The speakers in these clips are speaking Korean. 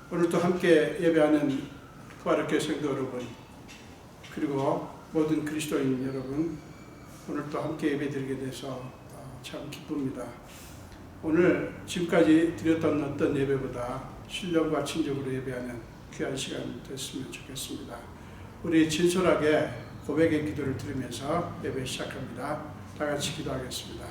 오늘도 함께 예배하는 부활학교 성도 여러분, 그리고 모든 그리스도인 여러분, 오늘도 함께 예배드리게 돼서 참 기쁩니다. 오늘 지금까지 드렸던 어떤 예배보다 신령과 친족으로 예배하는 귀한 시간 됐으면 좋겠습니다. 우리 진솔하게 고백의 기도를 드리면서 예배 시작합니다. 다 같이 기도하겠습니다.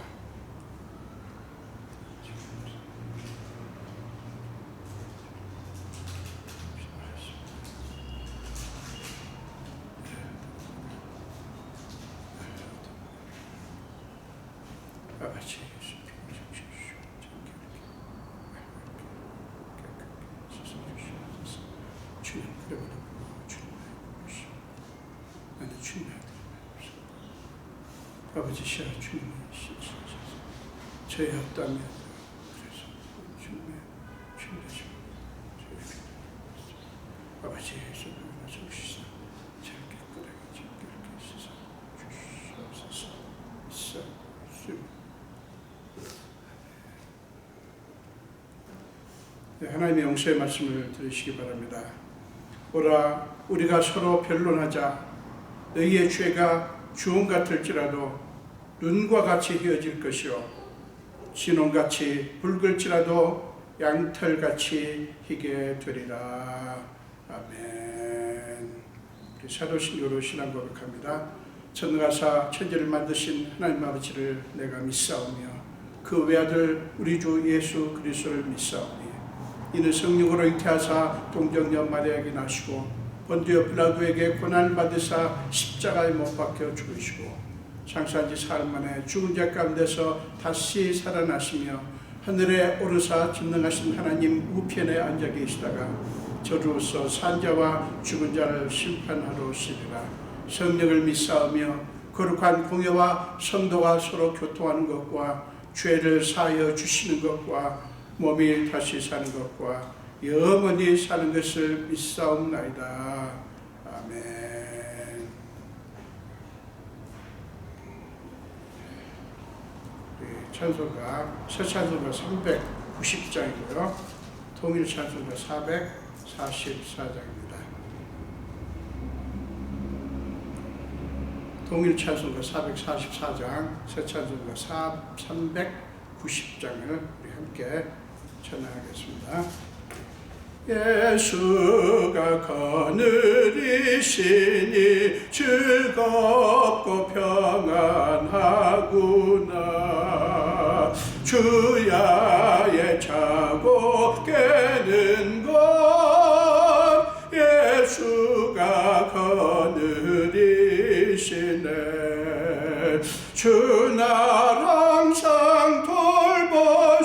아버지 시아 주님의 저희 없다면 그래서 주님의 아버지 예수 그리스도 주시사 저렇게 끄덕이 저렇게 쓰사 주시옵소서. 하나님의 용서의 말씀을 들으시기 바랍니다. 오라 우리가 서로 변론하자. 너희의 죄가 주홍 같을지라도 눈과 같이 휘어질 것이요 진홍같이 붉을지라도 양털같이 희게 되리라. 아멘. 우리 사도신조로 신앙 고백합니다. 전능하사 천지를 만드신 하나님 아버지를 내가 믿사오며 그 외아들 우리 주 예수 그리스도를 믿사오니 이는 성령으로 잉태하사 동정녀 마리아에게 나시고 본디오 빌라도에게 고난을 받으사 십자가에 못 박혀 죽으시고 장사한 지 사흘 만에 죽은 자 가운데서 다시 살아나시며 하늘에 오르사 전능하신 하나님 우편에 앉아 계시다가 저주로서 산자와 죽은 자를 심판하러 오시리라. 성령을 믿사오며 거룩한 공회와 성도가 서로 교통하는 것과 죄를 사하여 주시는 것과 몸이 다시 사는 것과 영원히 사는 것을 믿사옵나이다. 아멘. 찬송가 새 찬송가 390장이고요. 통일 찬송가 444장입니다. 통일 찬송가 444장, 새 찬송가 390장을 우리 함께 찬양하겠습니다. 예수가 거느리시니 즐겁고 평안하구나. 주야에 자고 깨는 것 예수가 거느리시네. 주 날 항상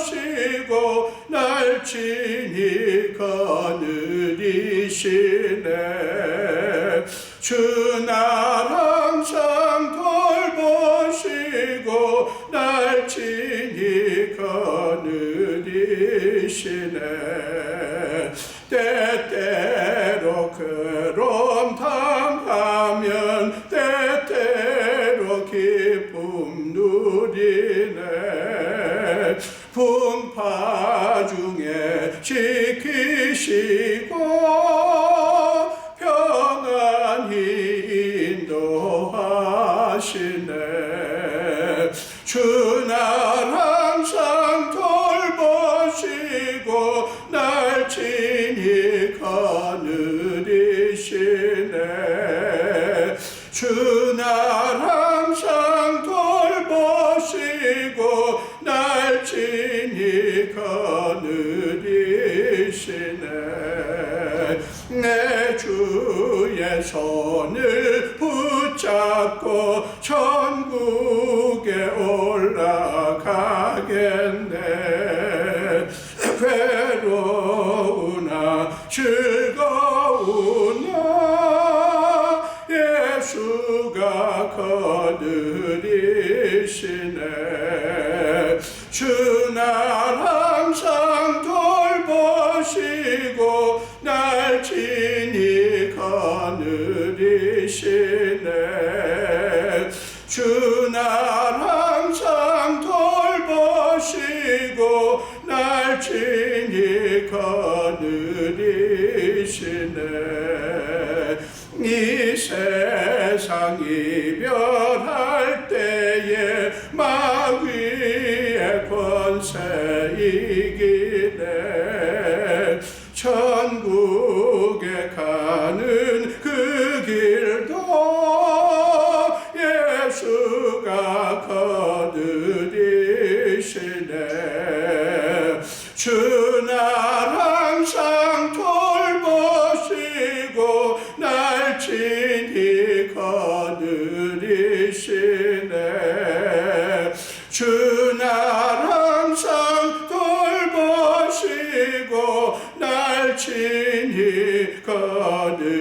돌보시고 날 친히 거느리시네. 주 날 항상 돌보시고 날 친히 거느리시네. 때때로 괴로움 당하면 때때로 기쁨 누리네. 풍파 중에 지키시고 평안히 인도하시네. 주 날 항상 돌보시고 날 친히 거느리시네. 주 날 항상 돌보시고 날 친히 거느리시네. 내 주의 손을 붙잡고 천국에 올라가겠네. 괴로우나 즐거우나 예수가 거느리시네. 주 날 항상 돌보시고 날 친히 거느리시네. 주 날 항상 돌보시고 날 친히 거느리시네. 거느리시네. 이 세상 이별할 때에 마귀의 권세 이기네. 천국에 가는 그 길도 예수가 거느리시네. 주 날 항상 돌보시고 날 친히 거느리시네. 주 날 항상 돌보시고 날 친히 거느리시네.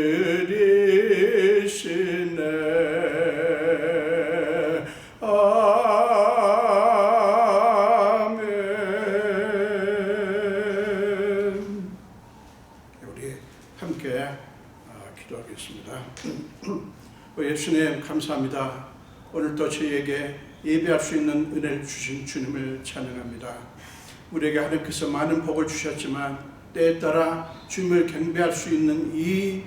예수님 감사합니다. 오늘도 저희에게 예배할 수 있는 은혜를 주신 주님을 찬양합니다. 우리에게 하나님께서 많은 복을 주셨지만 때에 따라 주님을 경배할 수 있는 이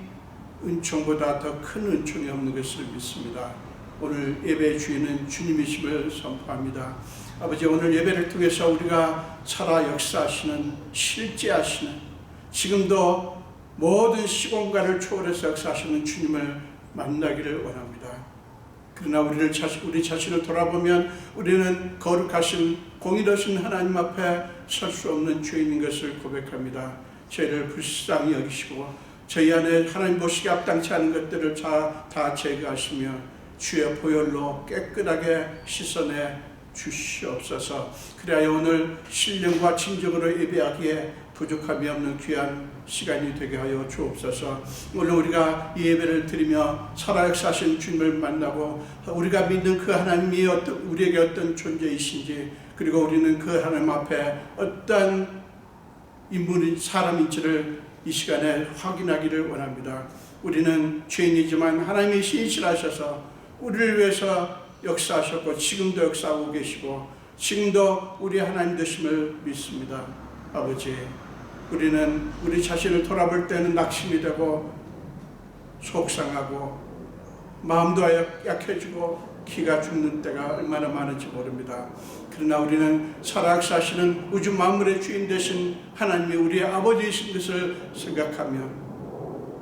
은총보다 더 큰 은총이 없는 것을 믿습니다. 오늘 예배의 주인은 주님이심을 선포합니다. 아버지, 오늘 예배를 통해서 우리가 살아 역사하시는, 실제하시는, 지금도 모든 시공간을 초월해서 역사하시는 주님을 만나기를 원합니다. 그러나 우리 자신을 돌아보면 우리는 거룩하신 공의로우신 하나님 앞에 설 수 없는 죄인인 것을 고백합니다. 저희를 불쌍히 여기시고 저희 안에 하나님 보시기에 합당치 않은 것들을 다 제거하시며 주의 보혈로 깨끗하게 씻어내 주시옵소서. 그래야 오늘 신령과 진정으로 예배하기에 부족함이 없는 귀한 시간이 되게 하여 주옵소서. 오늘 우리가 이 예배를 드리며 살아 역사하신 주님을 만나고 우리가 믿는 그 하나님이 우리에게 어떤 존재이신지, 그리고 우리는 그 하나님 앞에 어떤 인물인 사람인지를 이 시간에 확인하기를 원합니다. 우리는 죄인이지만 하나님이 신실하셔서 우리를 위해서 역사하셨고 지금도 역사하고 계시고 지금도 우리 하나님 되심을 믿습니다. 아버지, 우리는 우리 자신을 돌아볼 때는 낙심이 되고 속상하고 마음도 약해지고 기가 죽는 때가 얼마나 많은지 모릅니다. 그러나 우리는 살아 역사하시는 우주 만물의 주인 되신 하나님이 우리의 아버지이신 것을 생각하며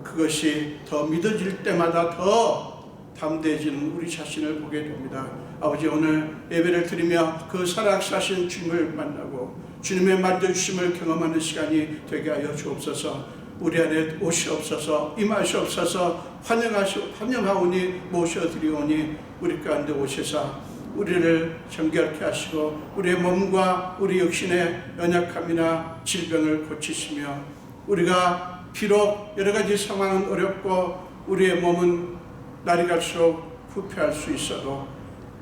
그것이 더 믿어질 때마다 더 담대해지는 우리 자신을 보게 됩니다. 아버지, 오늘 예배를 드리며 그 살아 역사하신 주님을 만나고 주님의 만져주심을 경험하는 시간이 되게 하여 주옵소서. 우리 안에 오시옵소서. 임하시옵소서. 환영하오니 모셔드리오니 우리 가운데 오셔서 우리를 정결케 하시고 우리의 몸과 우리 육신의 연약함이나 질병을 고치시며, 우리가 비록 여러 가지 상황은 어렵고 우리의 몸은 날이 갈수록 후퇴할 수 있어도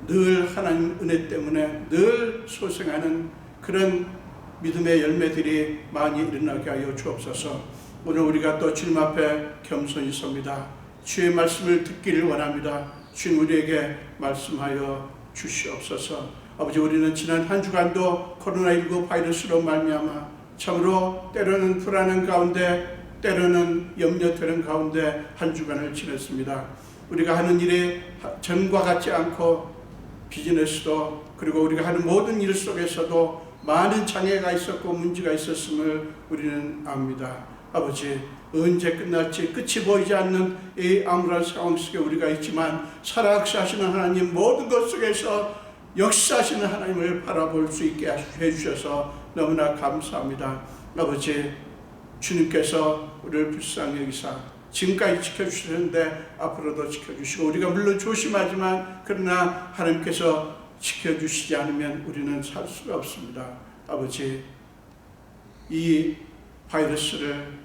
늘 하나님 은혜 때문에 늘 소생하는 그런 믿음의 열매들이 많이 일어나게 하여 주옵소서. 오늘 우리가 또 주님 앞에 겸손히 섭니다. 주의 말씀을 듣기를 원합니다. 주님 우리에게 말씀하여 주시옵소서. 아버지, 우리는 지난 한 주간도 코로나19 바이러스로 말미암아 참으로 때로는 불안한 가운데 때로는 염려되는 가운데 한 주간을 지냈습니다. 우리가 하는 일이 전과 같지 않고 비즈니스도 그리고 우리가 하는 모든 일 속에서도 많은 장애가 있었고 문제가 있었음을 우리는 압니다. 아버지, 언제 끝날지 끝이 보이지 않는 이 암울한 상황 속에 우리가 있지만 살아 역사하시는 하나님, 모든 것 속에서 역사하시는 하나님을 바라볼 수 있게 해주셔서 너무나 감사합니다. 아버지, 주님께서 우리를 불쌍히 여기사 지금까지 지켜주셨는데 앞으로도 지켜주시고, 우리가 물론 조심하지만 그러나 하나님께서 지켜주시지 않으면 우리는 살 수가 없습니다. 아버지, 이 바이러스를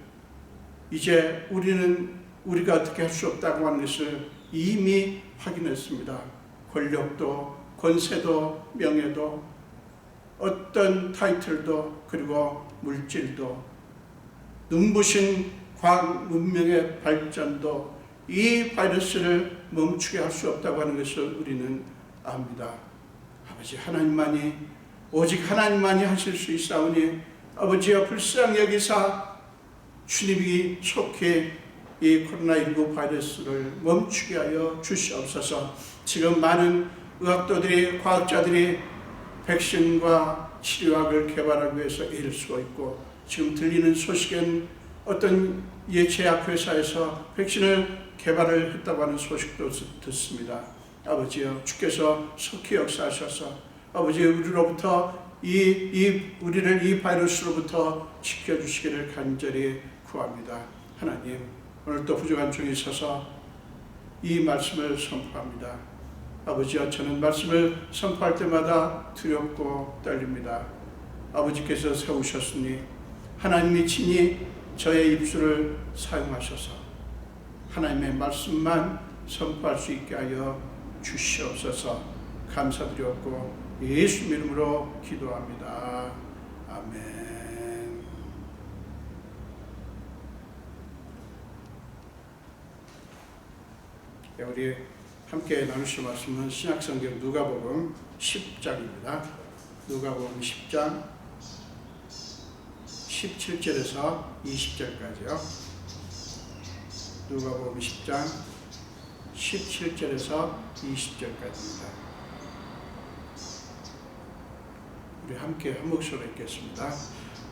이제 우리가 어떻게 할 수 없다고 하는 것을 이미 확인했습니다. 권력도 권세도 명예도 어떤 타이틀도 그리고 물질도 눈부신 과학 문명의 발전도 이 바이러스를 멈추게 할 수 없다고 하는 것을 우리는 압니다. 아버지, 오직 하나님만이 하실 수 있사오니 아버지여 불쌍히 여기사 주님이 속히 이 코로나19 바이러스를 멈추게 하여 주시옵소서. 지금 많은 의학도들이, 과학자들이 백신과 치료약을 개발하기 위해서 애를 쓰고 있고, 지금 들리는 소식엔 어떤 제약회사에서 백신을 개발을 했다고 하는 소식도 듣습니다. 아버지여, 주께서 속히 역사하셔서 아버지, 우리로부터 우리를 이 바이러스로부터 지켜주시기를 간절히 구합니다. 하나님, 오늘 또 부족한 중에 있어서 이 말씀을 선포합니다. 아버지여, 저는 말씀을 선포할 때마다 두렵고 떨립니다. 아버지께서 세우셨으니 하나님이 친히 저의 입술을 사용하셔서 하나님의 말씀만 선포할 수 있게 하여 주시옵소서. 감사드렸고 예수 이름으로 기도합니다. 아멘. 우리 함께 나누실 말씀은 신약성경 누가복음 10장입니다. 누가복음 10장 17절에서 20절까지요. 누가복음 10장 17절에서 20절까지입니다. 우리 함께 한 목소리로 읽겠습니다.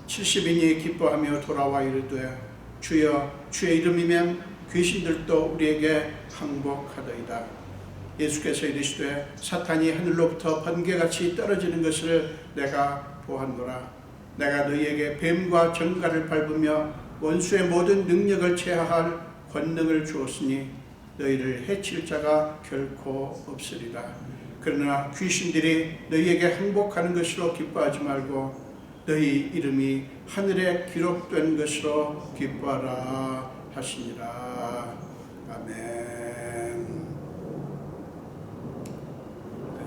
70인이 기뻐하며 돌아와 이르되 주여, 주의 이름이면 귀신들도 우리에게 항복하더이다. 예수께서 이르시되 사탄이 하늘로부터 번개같이 떨어지는 것을 내가 보았노라. 내가 너희에게 뱀과 정갈을 밟으며 원수의 모든 능력을 제하할 권능을 주었으니 너희를 해칠 자가 결코 없으리라. 그러나 귀신들이 너희에게 항복하는 것으로 기뻐하지 말고 너희 이름이 하늘에 기록된 것으로 기뻐하라 하시니라. 아멘.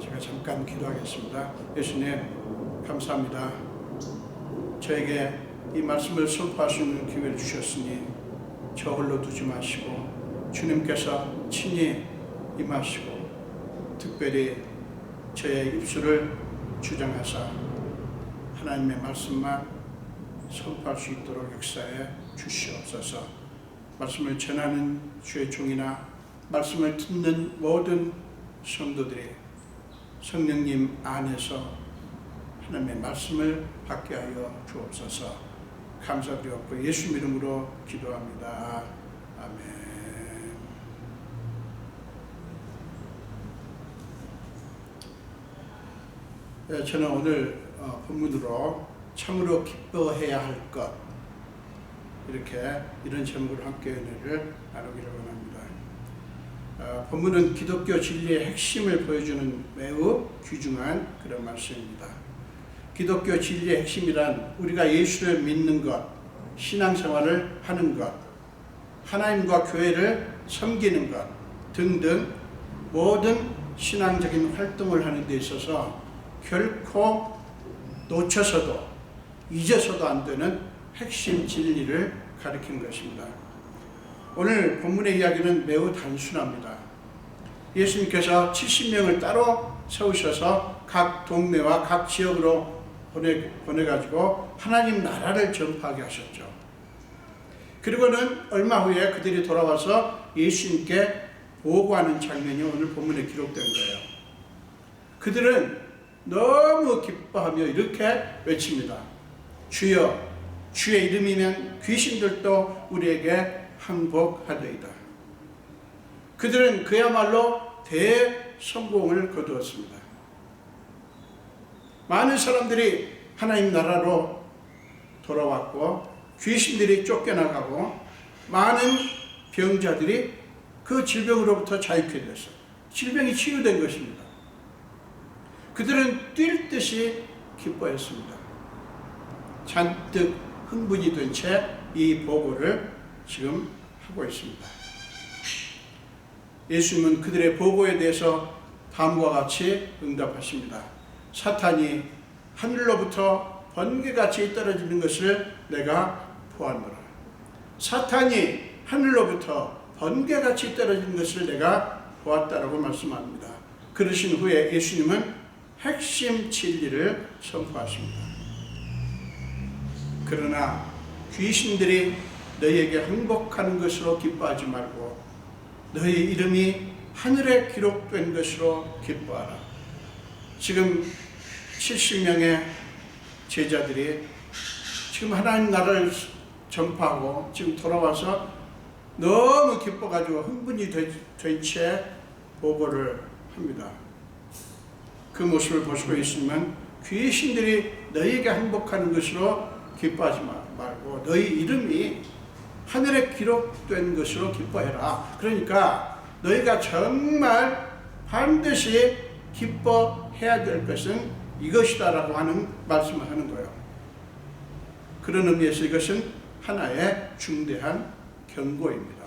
제가 잠깐 기도하겠습니다. 예수님, 감사합니다. 저에게 이 말씀을 선포할 수 있는 기회를 주셨으니 저 홀로 두지 마시고 주님께서 친히 임하시고 특별히 저의 입술을 주장하사 하나님의 말씀만 선포할 수 있도록 역사해 주시옵소서. 말씀을 전하는 주의 종이나 말씀을 듣는 모든 성도들이 성령님 안에서 하나님의 말씀을 받게 하여 주옵소서. 감사드렸고 예수 이름으로 기도합니다. 아멘. 저는 오늘 본문으로 참으로 기뻐해야 할 것, 이런 제목으로 함께 은혜를 나누기를 원합니다. 본문은 기독교 진리의 핵심을 보여주는 매우 귀중한 그런 말씀입니다. 기독교 진리의 핵심이란 우리가 예수를 믿는 것, 신앙생활을 하는 것, 하나님과 교회를 섬기는 것 등등 모든 신앙적인 활동을 하는 데 있어서 결코 놓쳐서도 잊어서도 안 되는 핵심 진리를 가리킨 것입니다. 오늘 본문의 이야기는 매우 단순합니다. 예수님께서 70명을 따로 세우셔서 각 동네와 각 지역으로 보내가지고 하나님 나라를 전파하게 하셨죠. 그리고는 얼마 후에 그들이 돌아와서 예수님께 보고하는 장면이 오늘 본문에 기록된 거예요. 그들은 너무 기뻐하며 이렇게 외칩니다. 주여, 주의 이름이면 귀신들도 우리에게 항복하더이다. 그들은 그야말로 대성공을 거두었습니다. 많은 사람들이 하나님 나라로 돌아왔고 귀신들이 쫓겨나가고 많은 병자들이 그 질병으로부터 자유케 되었어요. 질병이 치유된 것입니다. 그들은 뛸 듯이 기뻐했습니다. 잔뜩 흥분이 된 채 이 보고를 지금 하고 있습니다. 예수님은 그들의 보고에 대해서 다음과 같이 응답하십니다. 사탄이 하늘로부터 번개같이 떨어지는 것을 내가 보았노라. 사탄이 하늘로부터 번개같이 떨어지는 것을 내가 보았다라고 말씀합니다. 그러신 후에 예수님은 핵심 진리를 선포하십니다. 그러나 귀신들이 너희에게 행복하는 것으로 기뻐하지 말고 너희 이름이 하늘에 기록된 것으로 기뻐하라. 지금 70명의 제자들이 지금 하나님 나라를 전파하고 지금 돌아와서 너무 기뻐가지고 흥분이 된 채 보고를 합니다. 그 모습을 보시고 있으면 귀신들이 너희에게 행복하는 것으로 기뻐하지 말고 너희 이름이 하늘에 기록된 것으로 기뻐해라. 그러니까 너희가 정말 반드시 기뻐해야 될 것은 이것이다라고 하는 말씀을 하는 거예요. 그런 의미에서 이것은 하나의 중대한 경고입니다.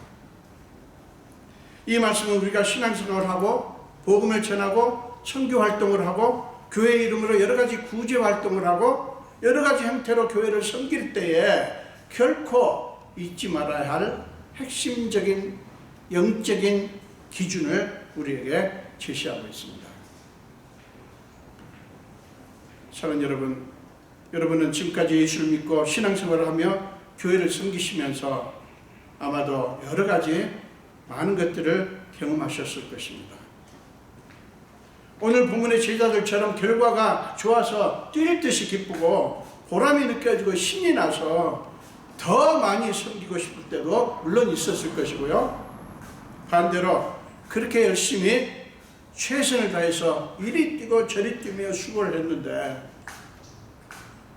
이 말씀은 우리가 신앙생활을 하고 복음을 전하고 선교 활동을 하고 교회 이름으로 여러 가지 구제 활동을 하고 여러 가지 형태로 교회를 섬길 때에 결코 잊지 말아야 할 핵심적인 영적인 기준을 우리에게 제시하고 있습니다. 사랑하는 여러분, 여러분은 지금까지 예수를 믿고 신앙생활을 하며 교회를 섬기시면서 아마도 여러 가지 많은 것들을 경험하셨을 것입니다. 오늘 본문의 제자들처럼 결과가 좋아서 뛸 듯이 기쁘고 보람이 느껴지고 신이 나서 더 많이 섬기고 싶을 때도 물론 있었을 것이고요. 반대로 그렇게 열심히 최선을 다해서 이리 뛰고 저리 뛰며 수고를 했는데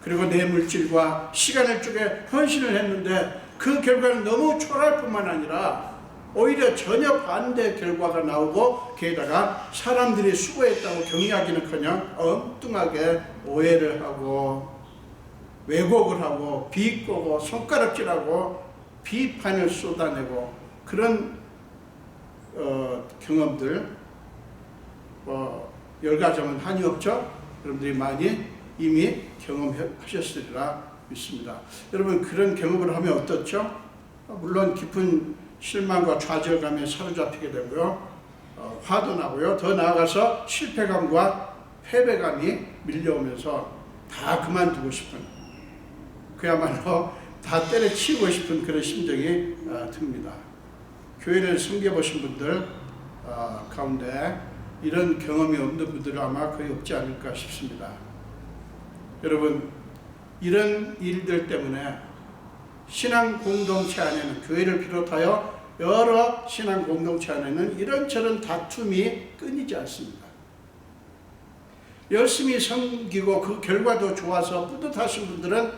그리고 내 물질과 시간을 쪼개 헌신을 했는데 그 결과는 너무 초라할 뿐만 아니라 오히려 전혀 반대 결과가 나오고 게다가 사람들이 수고했다고 격려하기는커녕 엉뚱하게 오해를 하고 왜곡을 하고 비꼬고 손가락질하고 비판을 쏟아내고 그런 경험들 열가정은 한이 없죠? 여러분들이 많이 이미 경험하셨으리라 믿습니다. 여러분 그런 경험을 하면 어떻죠? 물론 깊은 실망과 좌절감에 사로잡히게 되고요. 화도 나고요. 더 나아가서 실패감과 패배감이 밀려오면서 다 그만두고 싶은 그야말로 다 때려치우고 싶은 그런 심정이 듭니다. 교회를 섬겨보신 분들 가운데 이런 경험이 없는 분들은 아마 거의 없지 않을까 싶습니다. 여러분 이런 일들 때문에 신앙 공동체 안에는 교회를 비롯하여 여러 신앙 공동체 안에는 이런저런 다툼이 끊이지 않습니다. 열심히 섬기고 그 결과도 좋아서 뿌듯하신 분들은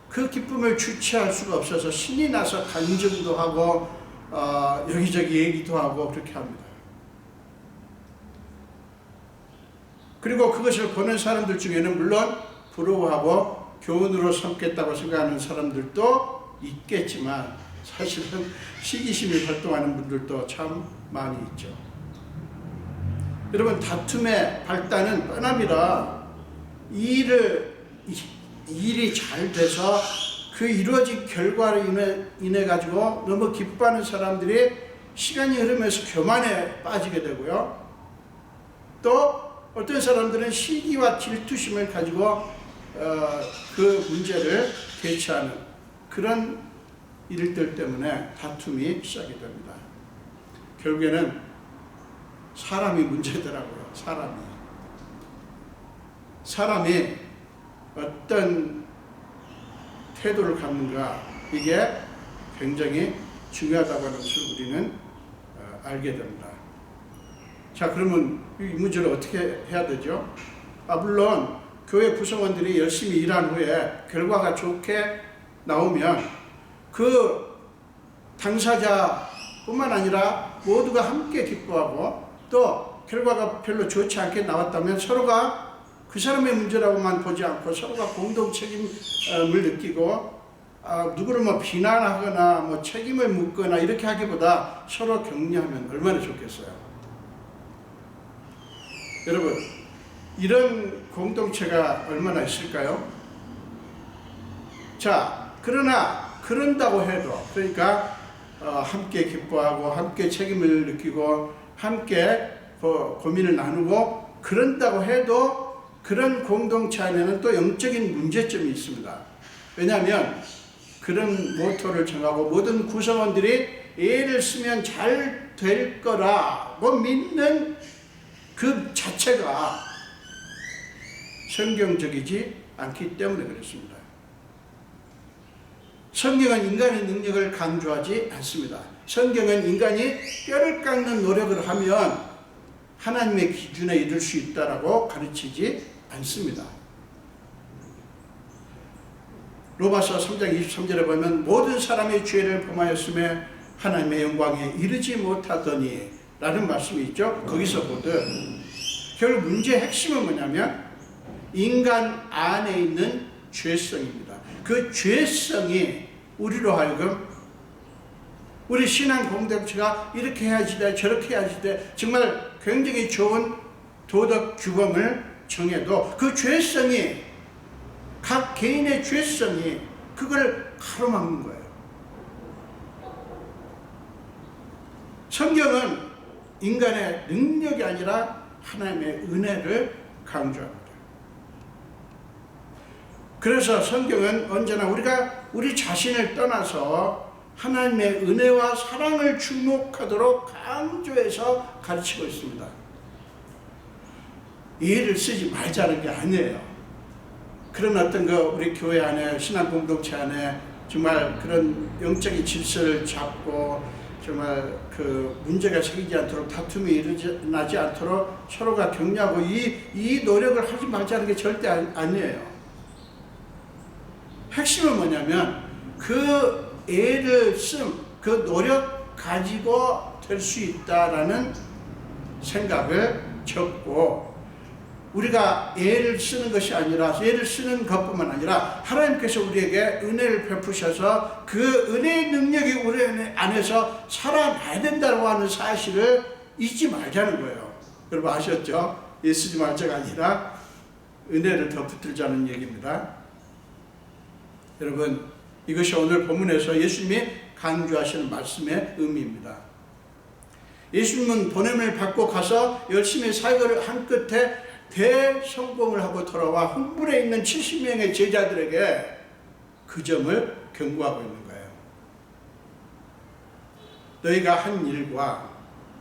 그 기쁨을 주체할 수가 없어서 신이 나서 간증도 하고 여기저기 얘기도 하고 그렇게 합니다. 그리고 그것을 보는 사람들 중에는 물론 부러워하고 교훈으로 삼겠다고 생각하는 사람들도 있겠지만 사실은 시기심이 활동하는 분들도 참 많이 있죠. 여러분 다툼의 발단은 뻔합니다. 일이 잘 돼서 그 이루어진 결과로 인해 가지고 너무 기뻐하는 사람들이 시간이 흐르면서 교만에 빠지게 되고요. 또 어떤 사람들은 시기와 질투심을 가지고 그 문제를 대처하는 그런 일들 때문에 다툼이 시작이 됩니다. 결국에는 사람이 문제더라고요. 사람이 어떤 태도를 갖는가 이게 굉장히 중요하다고 하는 것을 우리는 알게 됩니다. 자, 그러면 이 문제를 어떻게 해야 되죠? 물론 교회 구성원들이 열심히 일한 후에 결과가 좋게 나오면 그 당사자뿐만 아니라 모두가 함께 기뻐하고 또 결과가 별로 좋지 않게 나왔다면 서로가 그 사람의 문제라고만 보지 않고 서로가 공동 책임을 느끼고 누구를 비난하거나 책임을 묻거나 이렇게 하기보다 서로 격려하면 얼마나 좋겠어요. 여러분 이런 공동체가 얼마나 있을까요? 자, 그러나 그런다고 해도 그러니까 함께 기뻐하고 함께 책임을 느끼고 함께 고민을 나누고 그런다고 해도 그런 공동체 안에는 또 영적인 문제점이 있습니다. 왜냐하면 그런 모토를 정하고 모든 구성원들이 애를 쓰면 잘 될 거라고 믿는 그 자체가 성경적이지 않기 때문에 그렇습니다. 성경은 인간의 능력을 강조하지 않습니다. 성경은 인간이 뼈를 깎는 노력을 하면 하나님의 기준에 이를 수 있다라고 가르치지 않습니다. 로마서 3장 23절에 보면 모든 사람이 죄를 범하였음에 하나님의 영광에 이르지 못하더니 라는 말씀이 있죠. 거기서 보듯 결국 문제의 핵심은 뭐냐면 인간 안에 있는 죄성입니다. 그 죄성이 우리로 하여금 우리 신앙 공동체가 이렇게 해야지 돼 저렇게 해야지 돼 정말 굉장히 좋은 도덕 규범을 정해도 그 죄성이 각 개인의 죄성이 그걸 가로막는 거예요. 성경은 인간의 능력이 아니라 하나님의 은혜를 강조합니다. 그래서 성경은 언제나 우리가 우리 자신을 떠나서 하나님의 은혜와 사랑을 주목하도록 강조해서 가르치고 있습니다. 이해를 쓰지 말자는 게 아니에요. 그런 어떤 우리 교회 안에 신앙 공동체 안에 정말 그런 영적인 질서를 잡고 정말 그 문제가 생기지 않도록 다툼이 일어나지 않도록 서로가 격려하고 이 노력을 하지 말자는 게 절대 아니에요. 핵심은 뭐냐면 그 애를 그 노력 가지고 될 수 있다라는 생각을 접고 우리가 애를 쓰는 것이 아니라 애를 쓰는 것뿐만 아니라 하나님께서 우리에게 은혜를 베푸셔서 그 은혜의 능력이 우리 안에서 살아나야 된다고 하는 사실을 잊지 말자는 거예요. 여러분 아셨죠? 애 쓰지 말자가 아니라 은혜를 더 붙들자는 얘기입니다. 여러분 이것이 오늘 본문에서 예수님이 강조하시는 말씀의 의미입니다. 예수님은 보냄을 받고 가서 열심히 사역을 한 끝에 대성공을 하고 돌아와 흥분해 있는 70명의 제자들에게 그 점을 경고하고 있는 거예요. 너희가 한 일과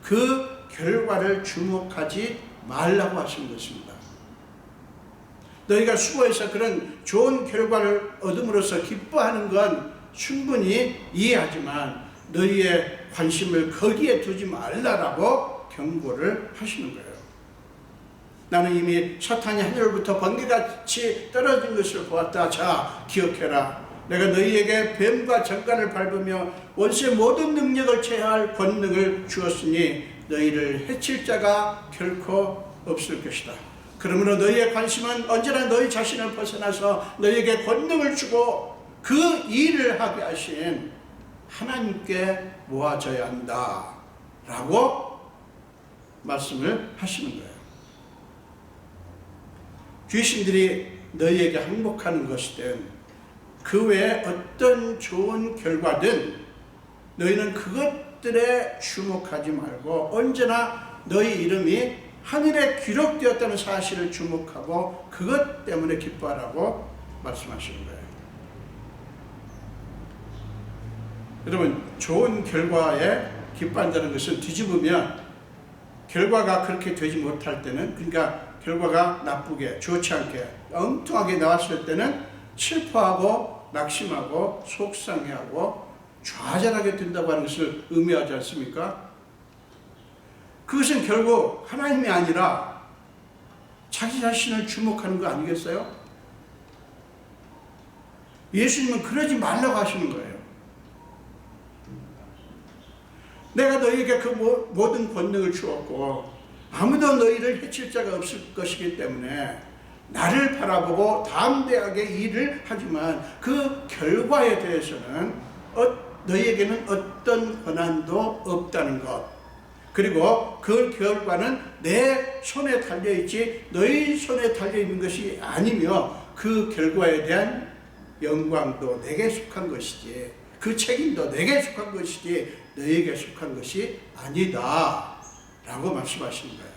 그 결과를 주목하지 말라고 하신 것입니다. 너희가 수고해서 그런 좋은 결과를 얻음으로써 기뻐하는 건 충분히 이해하지만 너희의 관심을 거기에 두지 말라라고 경고를 하시는 거예요. 나는 이미 사탄이 하늘로부터 번개같이 떨어진 것을 보았다. 자, 기억해라. 내가 너희에게 뱀과 정갈을 밟으며 원수의 모든 능력을 제어할 권능을 주었으니 너희를 해칠 자가 결코 없을 것이다. 그러므로 너희의 관심은 언제나 너희 자신을 벗어나서 너희에게 권능을 주고 그 일을 하게 하신 하나님께 모아져야 한다 라고 말씀을 하시는 거예요. 귀신들이 너희에게 항복하는 것이든 그 외에 어떤 좋은 결과든 너희는 그것들에 주목하지 말고 언제나 너희 이름이 하늘에 기록되었다는 사실을 주목하고 그것 때문에 기뻐하라고 말씀하시는 거예요. 여러분 좋은 결과에 기뻐한다는 것은 뒤집으면 결과가 그렇게 되지 못할 때는 그러니까 결과가 나쁘게 좋지 않게 엉뚱하게 나왔을 때는 슬퍼하고 낙심하고 속상해하고 좌절하게 된다고 하는 것을 의미하지 않습니까? 그것은 결국 하나님이 아니라 자기 자신을 주목하는 거 아니겠어요? 예수님은 그러지 말라고 하시는 거예요. 내가 너희에게 그 모든 권능을 주었고 아무도 너희를 해칠 자가 없을 것이기 때문에 나를 바라보고 담대하게 일을 하지만 그 결과에 대해서는 너희에게는 어떤 권한도 없다는 것, 그리고 그 결과는 내 손에 달려있지 너희 손에 달려있는 것이 아니며 그 결과에 대한 영광도 내게 속한 것이지 그 책임도 내게 속한 것이지 너희에게 속한 것이 아니다 라고 말씀하시는 거예요.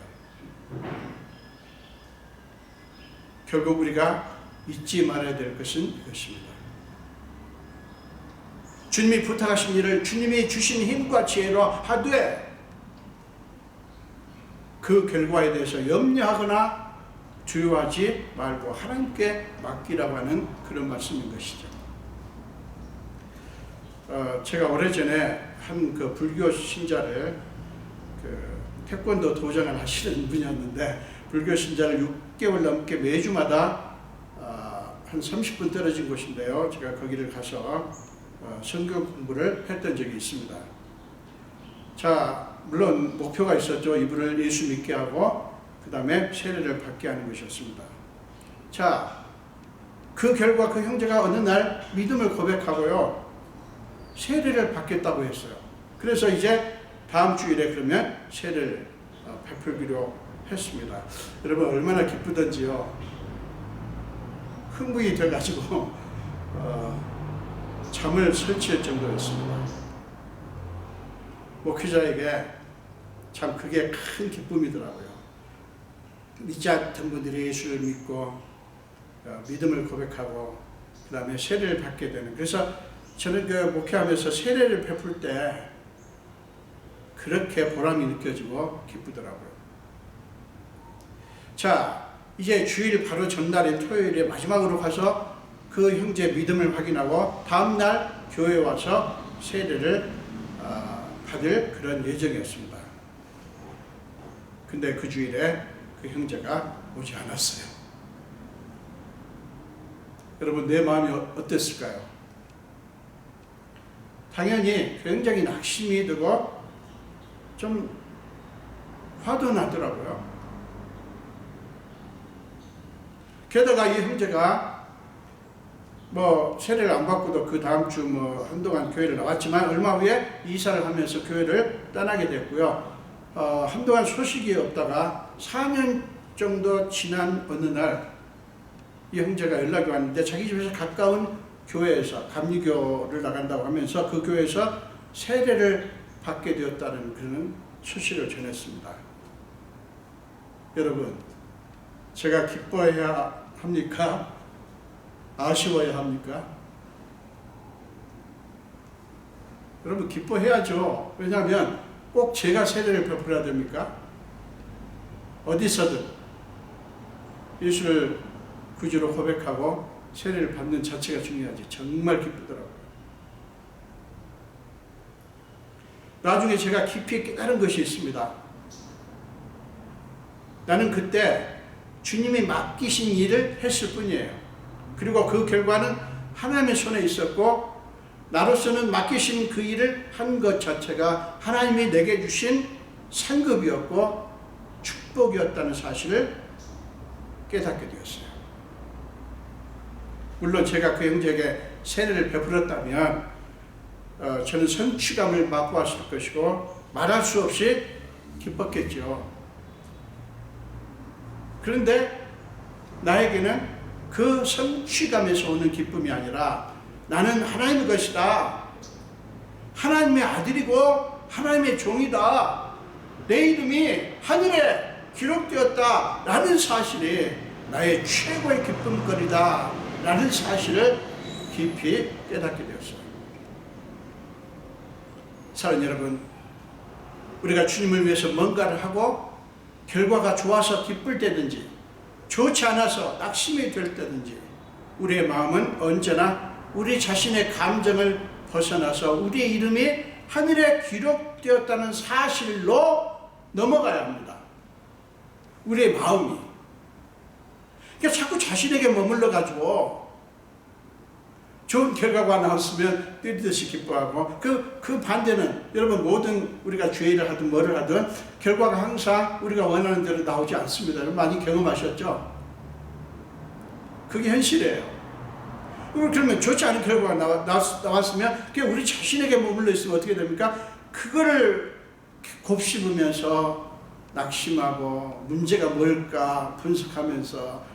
결국 우리가 잊지 말아야 될 것은 이것입니다. 주님이 부탁하신 일을 주님이 주신 힘과 지혜로 하되 그 결과에 대해서 염려하거나 두려워하지 말고 하나님께 맡기라고 하는 그런 말씀인 것이죠. 제가 오래전에 한 그 불교 신자를 태권도 도장을 하시는 분이었는데 불교 신자를 6개월 넘게 매주마다 한 30분 떨어진 곳인데요. 제가 거기를 가서 성경 공부를 했던 적이 있습니다. 자, 물론 목표가 있었죠. 이분을 예수 믿게 하고 그 다음에 세례를 받게 하는 것이었습니다. 자, 그 결과 그 형제가 어느 날 믿음을 고백하고요. 세례를 받겠다고 했어요. 그래서 이제 다음 주일에 그러면 세례를 베풀기로 했습니다. 여러분 얼마나 기쁘던지요. 흥분이 돼가지고 잠을 설치할 정도였습니다. 목회자에게 참 그게 큰 기쁨이더라고요. 믿지 않던 분들이 예수를 믿고 믿음을 고백하고 그 다음에 세례를 받게 되는. 그래서 저는 그 목회하면서 세례를 베풀 때 그렇게 보람이 느껴지고 기쁘더라고요. 자, 이제 주일 바로 전날인 토요일에 마지막으로 가서 그 형제 믿음을 확인하고 다음날 교회에 와서 세례를 받을 그런 예정이었습니다. 근데 그 주일에 그 형제가 오지 않았어요. 여러분 내 마음이 어땠을까요? 당연히 굉장히 낙심이 되고 좀 화도 나더라고요. 게다가 이 형제가 세례를 안 받고도 그 다음 주 한동안 교회를 나왔지만 얼마 후에 이사를 하면서 교회를 떠나게 됐고요. 한동안 소식이 없다가 4년 정도 지난 어느 날 이 형제가 연락이 왔는데 자기 집에서 가까운 교회에서 감리교를 나간다고 하면서 그 교회에서 세례를 받게 되었다는 그런 소식을 전했습니다. 여러분, 제가 기뻐해야 합니까? 아쉬워야 합니까? 여러분 기뻐해야죠. 왜냐하면 꼭 제가 세례를 베풀어야 됩니까? 어디서든 예수를 구주로 고백하고 세례를 받는 자체가 중요하지. 정말 기쁘더라고요. 나중에 제가 깊이 깨달은 것이 있습니다. 나는 그때 주님이 맡기신 일을 했을 뿐이에요. 그리고 그 결과는 하나님의 손에 있었고 나로서는 맡기신 그 일을 한 것 자체가 하나님이 내게 주신 상급이었고 축복이었다는 사실을 깨닫게 되었어요. 물론 제가 그 형제에게 세례를 베풀었다면 저는 성취감을 맛보았을 것이고 말할 수 없이 기뻤겠죠. 그런데 나에게는 그 성취감에서 오는 기쁨이 아니라 나는 하나님의 것이다. 하나님의 아들이고 하나님의 종이다. 내 이름이 하늘에 기록되었다. 라는 사실이 나의 최고의 기쁨거리다. 라는 사실을 깊이 깨닫게 되었어요. 사랑하는 여러분, 우리가 주님을 위해서 뭔가를 하고 결과가 좋아서 기쁠 때든지 좋지 않아서 낙심이 될 때든지 우리의 마음은 언제나 우리 자신의 감정을 벗어나서 우리의 이름이 하늘에 기록되었다는 사실로 넘어가야 합니다. 우리의 마음이. 그러니까 자꾸 자신에게 머물러 가지고 좋은 결과가 나왔으면 뛰듯이 기뻐하고 그 반대는 여러분 모든 우리가 죄를 하든 뭐를 하든 결과가 항상 우리가 원하는 대로 나오지 않습니다. 많이 경험하셨죠? 그게 현실이에요. 그러면 좋지 않은 결과가 나왔으면 그게 우리 자신에게 머물러 있으면 어떻게 됩니까? 그거를 곱씹으면서 낙심하고 문제가 뭘까 분석하면서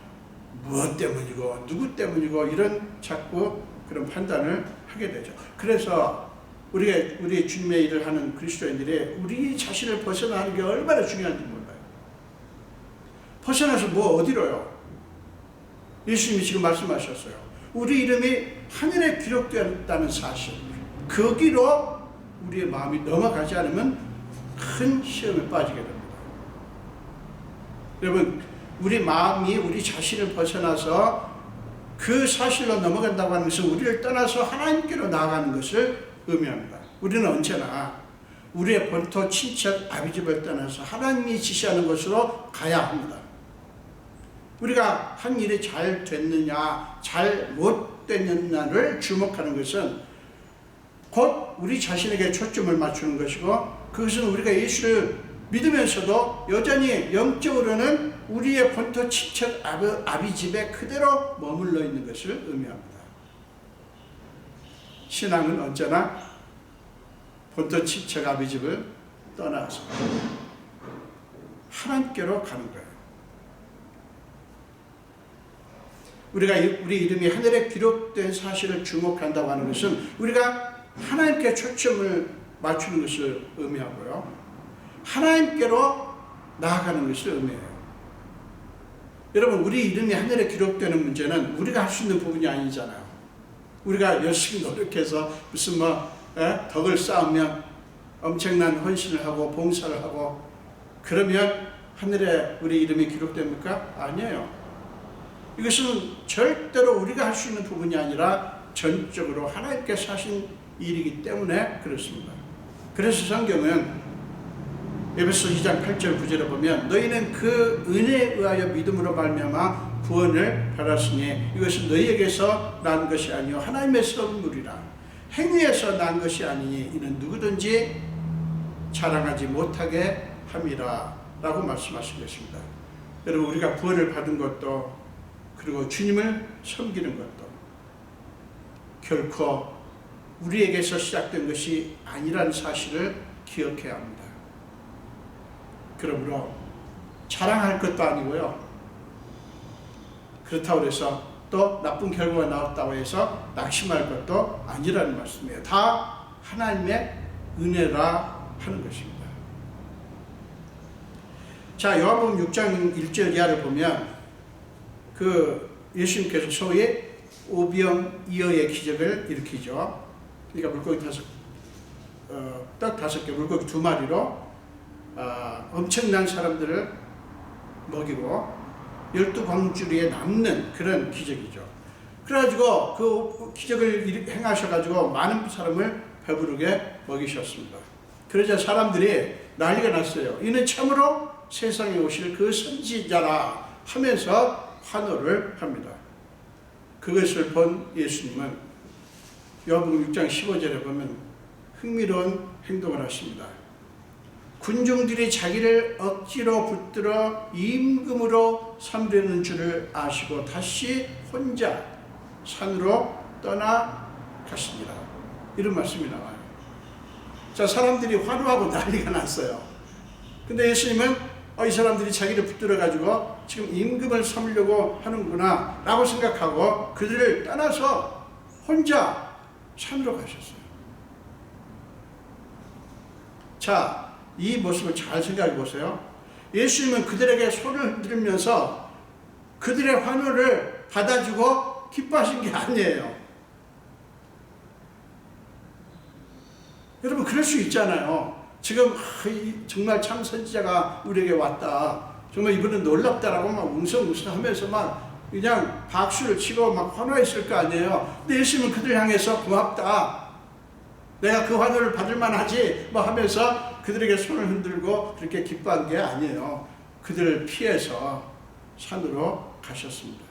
무엇 때문이고 누구 때문이고 이런 자꾸 그런 판단을 하게 되죠. 그래서 우리 주님의 일을 하는 그리스도인들이 우리 자신을 벗어나는 게 얼마나 중요한지 몰라요. 벗어나서 어디로요? 예수님이 지금 말씀하셨어요. 우리 이름이 하늘에 기록되었다는 사실. 거기로 우리의 마음이 넘어가지 않으면 큰 시험에 빠지게 됩니다. 여러분, 우리 마음이 우리 자신을 벗어나서 그 사실로 넘어간다고 하는 것은 우리를 떠나서 하나님께로 나아가는 것을 의미합니다. 우리는 언제나 우리의 본토 친척 아비집을 떠나서 하나님이 지시하는 곳으로 가야 합니다. 우리가 한 일이 잘 됐느냐 잘 못 됐느냐를 주목하는 것은 곧 우리 자신에게 초점을 맞추는 것이고, 그것은 우리가 예수를 믿으면서도 여전히 영적으로는 우리의 본토 친척 아비집에 그대로 머물러 있는 것을 의미합니다. 신앙은 언제나 본토 친척 아비집을 떠나서 하나님께로 가는 거예요. 우리가 우리 이름이 하늘에 기록된 사실을 주목한다고 하는 것은 우리가 하나님께 초점을 맞추는 것을 의미하고요, 하나님께로 나아가는 것을 의미해요. 여러분, 우리 이름이 하늘에 기록되는 문제는 우리가 할 수 있는 부분이 아니잖아요. 우리가 열심히 노력해서 무슨 덕을 쌓으면 엄청난 헌신을 하고 봉사를 하고 그러면 하늘에 우리 이름이 기록됩니까? 아니에요. 이것은 절대로 우리가 할 수 있는 부분이 아니라 전적으로 하나님께서 하신 일이기 때문에 그렇습니다. 그래서 성경은 에베소 2장 8절 9절에 보면 너희는 그 은혜에 의하여 믿음으로 말미암아 구원을 받았으니 이것은 너희에게서 난 것이 아니요 하나님의 선물이라. 행위에서 난 것이 아니니 이는 누구든지 자랑하지 못하게 함이라 라고 말씀하신 것입니다. 여러분, 우리가 구원을 받은 것도 그리고 주님을 섬기는 것도 결코 우리에게서 시작된 것이 아니라는 사실을 기억해야 합니다. 그러므로 자랑할 것도 아니고요, 그렇다고 해서 또 나쁜 결과가 나왔다고 해서 낙심할 것도 아니라는 말씀이에요. 다 하나님의 은혜라 하는 것입니다. 자, 요한복음 6장 1절 이하를 보면 예수님께서 소위 오병이어의 기적을 일으키죠. 그러니까 물고기 떡 5개, 물고기 2마리로 엄청난 사람들을 먹이고 12광주리에 남는 그런 기적이죠. 그래가지고 그 기적을 행하셔가지고 많은 사람을 배부르게 먹이셨습니다. 그러자 사람들이 난리가 났어요. 이는 참으로 세상에 오실 그 선지자라 하면서 환호를 합니다. 그것을 본 예수님은 요한복음 6장 15절에 보면 흥미로운 행동을 하십니다. 군중들이 자기를 억지로 붙들어 임금으로 삼려는 줄을 아시고 다시 혼자 산으로 떠나가시니라. 이런 말씀이 나와요. 자, 사람들이 환호하고 난리가 났어요. 근데 예수님은 이 사람들이 자기를 붙들어가지고 지금 임금을 삼으려고 하는구나 라고 생각하고 그들을 떠나서 혼자 산으로 가셨어요. 자, 이 모습을 잘 생각해 보세요. 예수님은 그들에게 손을 흔들면서 그들의 환호를 받아주고 기뻐하신 게 아니에요. 여러분, 그럴 수 있잖아요. 지금 정말 참 선지자가 우리에게 왔다, 정말 이분은 놀랍다라고 막 웅성웅성하면서 막 그냥 박수를 치고 막 환호했을 거 아니에요. 근데 예수님은 그들 향해서 고맙다, 내가 그 환호를 받을 만하지 뭐 하면서 그들에게 손을 흔들고 그렇게 기뻐한 게 아니에요. 그들을 피해서 산으로 가셨습니다.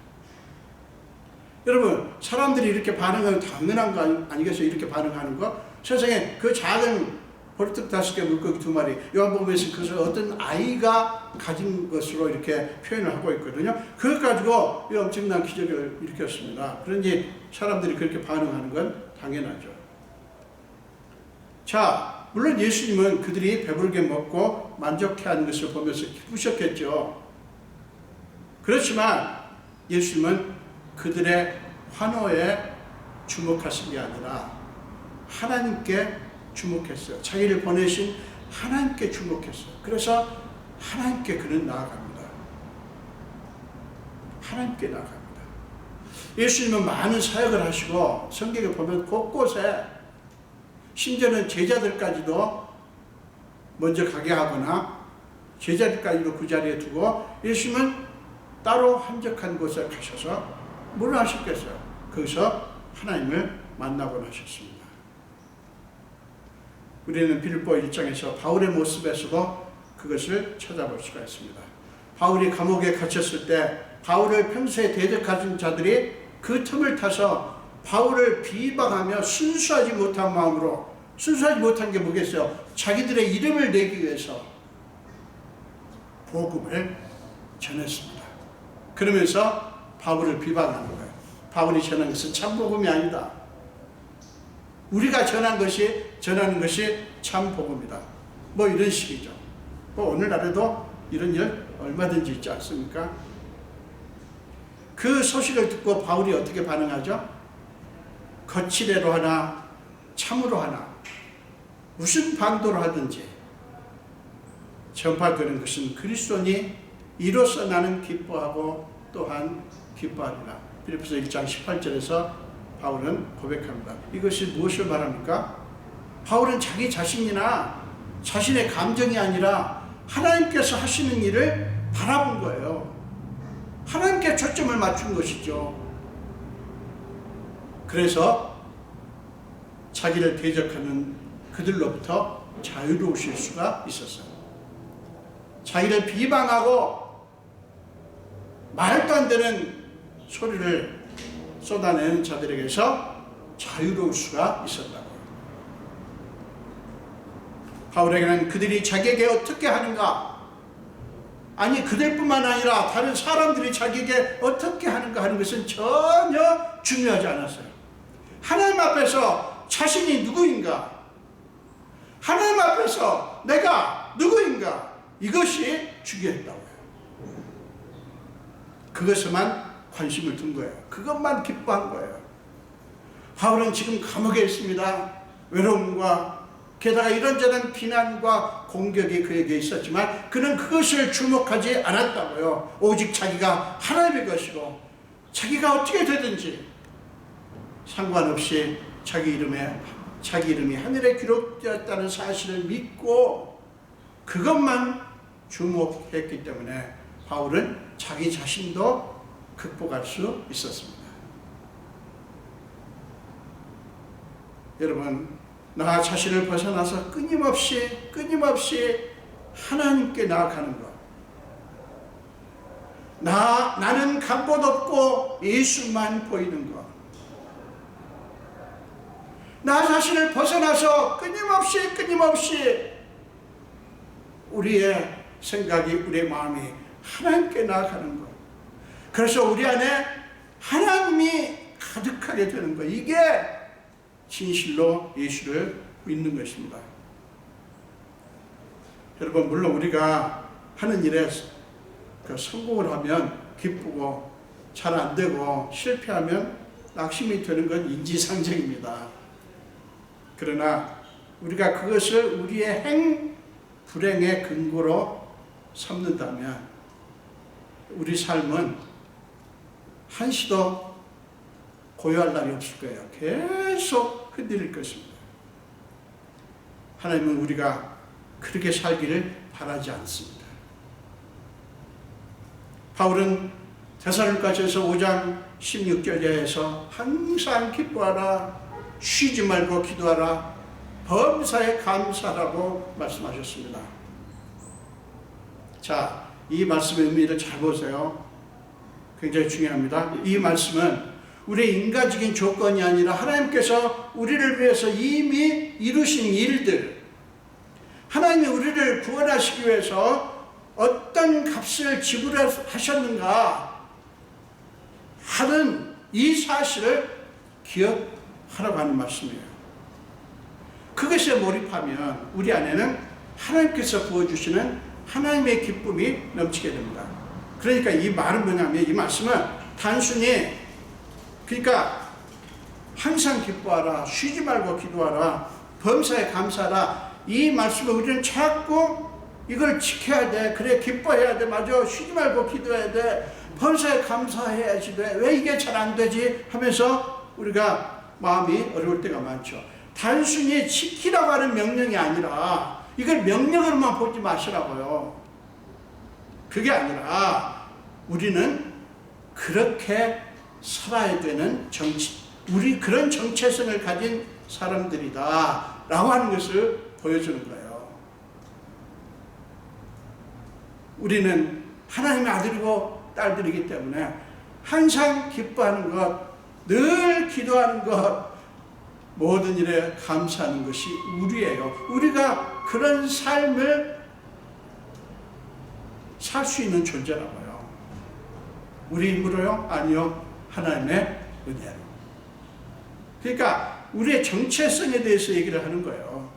여러분, 사람들이 이렇게 반응하면 당연한 거 아니겠어요? 이렇게 반응하는 거? 세상에 그 작은 보리떡 5개, 물고기 2마리, 요한복음에서 그것을 어떤 아이가 가진 것으로 이렇게 표현을 하고 있거든요. 그것 가지고 이 엄청난 기적을 일으켰습니다. 그러니 사람들이 그렇게 반응하는 건 당연하죠. 자, 물론 예수님은 그들이 배부르게 먹고 만족해하는 것을 보면서 기쁘셨겠죠. 그렇지만 예수님은 그들의 환호에 주목하신 게 아니라 하나님께 주목했어요. 자기를 보내신 하나님께 주목했어요. 그래서 하나님께 그는 나아갑니다. 하나님께 나아갑니다. 예수님은 많은 사역을 하시고 성경에 보면 곳곳에 심지어는 제자들까지도 먼저 가게 하거나 제자들까지도 그 자리에 두고 예수님은 따로 한적한 곳에 가셔서 뭘 하셨겠어요? 거기서 하나님을 만나곤 하셨습니다. 우리는 빌립보 1장에서 바울의 모습에서도 그것을 찾아볼 수가 있습니다. 바울이 감옥에 갇혔을 때 바울을 평소에 대적하던 자들이 그 틈을 타서 바울을 비방하며 순수하지 못한 마음으로, 순수하지 못한 게 뭐겠어요? 자기들의 이름을 내기 위해서 복음을 전했습니다. 그러면서 바울을 비방하는 거예요. 바울이 전한 것은 참 복음이 아니다. 우리가 전하는 것이 참 복음이다. 뭐 이런 식이죠. 뭐 오늘날에도 이런 일 얼마든지 있지 않습니까? 그 소식을 듣고 바울이 어떻게 반응하죠? 거칠애로 하나 참으로 하나 무슨 방도로 하든지 전파되는 것은 그리스도니 이로써 나는 기뻐하고 또한 기뻐하리라. 빌립보서 1장 18절에서 바울은 고백합니다. 이것이 무엇을 말합니까? 바울은 자기 자신이나 자신의 감정이 아니라 하나님께서 하시는 일을 바라본 거예요. 하나님께 초점을 맞춘 것이죠. 그래서 자기를 대적하는 그들로부터 자유로우실 수가 있었어요. 자기를 비방하고 말도 안 되는 소리를 쏟아내는 자들에게서 자유로울 수가 있었다고요. 바울에게는 그들이 자기에게 어떻게 하는가, 아니 그들뿐만 아니라 다른 사람들이 자기에게 어떻게 하는가 하는 것은 전혀 중요하지 않았어요. 하나님 앞에서 자신이 누구인가, 하나님 앞에서 내가 누구인가, 이것이 중요했다고요. 그것에만 관심을 둔 거예요. 그것만 기뻐한 거예요. 바울은 지금 감옥에 있습니다. 외로움과 게다가 이런저런 비난과 공격이 그에게 있었지만 그는 그것을 주목하지 않았다고요. 오직 자기가 하나님의 것이고 자기가 어떻게 되든지 상관없이 자기 이름이 하늘에 기록되었다는 사실을 믿고 그것만 주목했기 때문에 바울은 자기 자신도 극복할 수 있었습니다. 여러분, 나 자신을 벗어나서 끊임없이 하나님께 나아가는 것. 나는 간 곳 없고 예수만 보이는 것. 나 자신을 벗어나서 끊임없이 우리의 생각이, 우리의 마음이 하나님께 나아가는 것. 그래서 우리 안에 하나님이 가득하게 되는 것. 이게 진실로 예수를 믿는 것입니다. 여러분, 물론 우리가 하는 일에 성공을 하면 기쁘고 잘 안 되고 실패하면 낙심이 되는 건 인지상정입니다. 그러나 우리가 그것을 우리의 불행의 근거로 삼는다면 우리 삶은 한시도 고요할 날이 없을 거예요. 계속 흔들릴 것입니다. 하나님은 우리가 그렇게 살기를 바라지 않습니다. 바울은 데살로니가전서 5장 16절에서 항상 기뻐하라, 쉬지 말고 기도하라, 범사에 감사하라고 말씀하셨습니다. 자, 이 말씀의 의미를 잘 보세요. 굉장히 중요합니다. 이 말씀은 우리의 인간적인 조건이 아니라 하나님께서 우리를 위해서 이미 이루신 일들, 하나님이 우리를 구원하시기 위해서 어떤 값을 지불하셨는가 하는 이 사실을 기억하라고 하는 말씀이에요. 그것에 몰입하면 우리 안에는 하나님께서 부어주시는 하나님의 기쁨이 넘치게 됩니다. 그러니까 이 말은 뭐냐면, 이 말씀은 단순히, 그러니까 항상 기뻐하라, 쉬지 말고 기도하라, 범사에 감사하라, 이 말씀을 우리는 자꾸 이걸 지켜야 돼. 그래, 기뻐해야 돼. 맞아, 쉬지 말고 기도해야 돼. 범사에 감사해야지 돼. 왜 이게 잘 안 되지? 하면서 우리가 마음이 어려울 때가 많죠. 단순히 지키라고 하는 명령이 아니라 이걸 명령으로만 보지 마시라고요. 그게 아니라 우리는 그렇게 살아야 되는 우리 그런 정체성을 가진 사람들이다 라고 하는 것을 보여주는 거예요. 우리는 하나님의 아들이고 딸들이기 때문에 항상 기뻐하는 것, 늘 기도하는 것, 모든 일에 감사하는 것이 우리예요. 우리가 그런 삶을 살 수 있는 존재라고요. 우리 힘으로요? 아니요. 하나님의 은혜로. 그러니까 우리의 정체성에 대해서 얘기를 하는 거예요.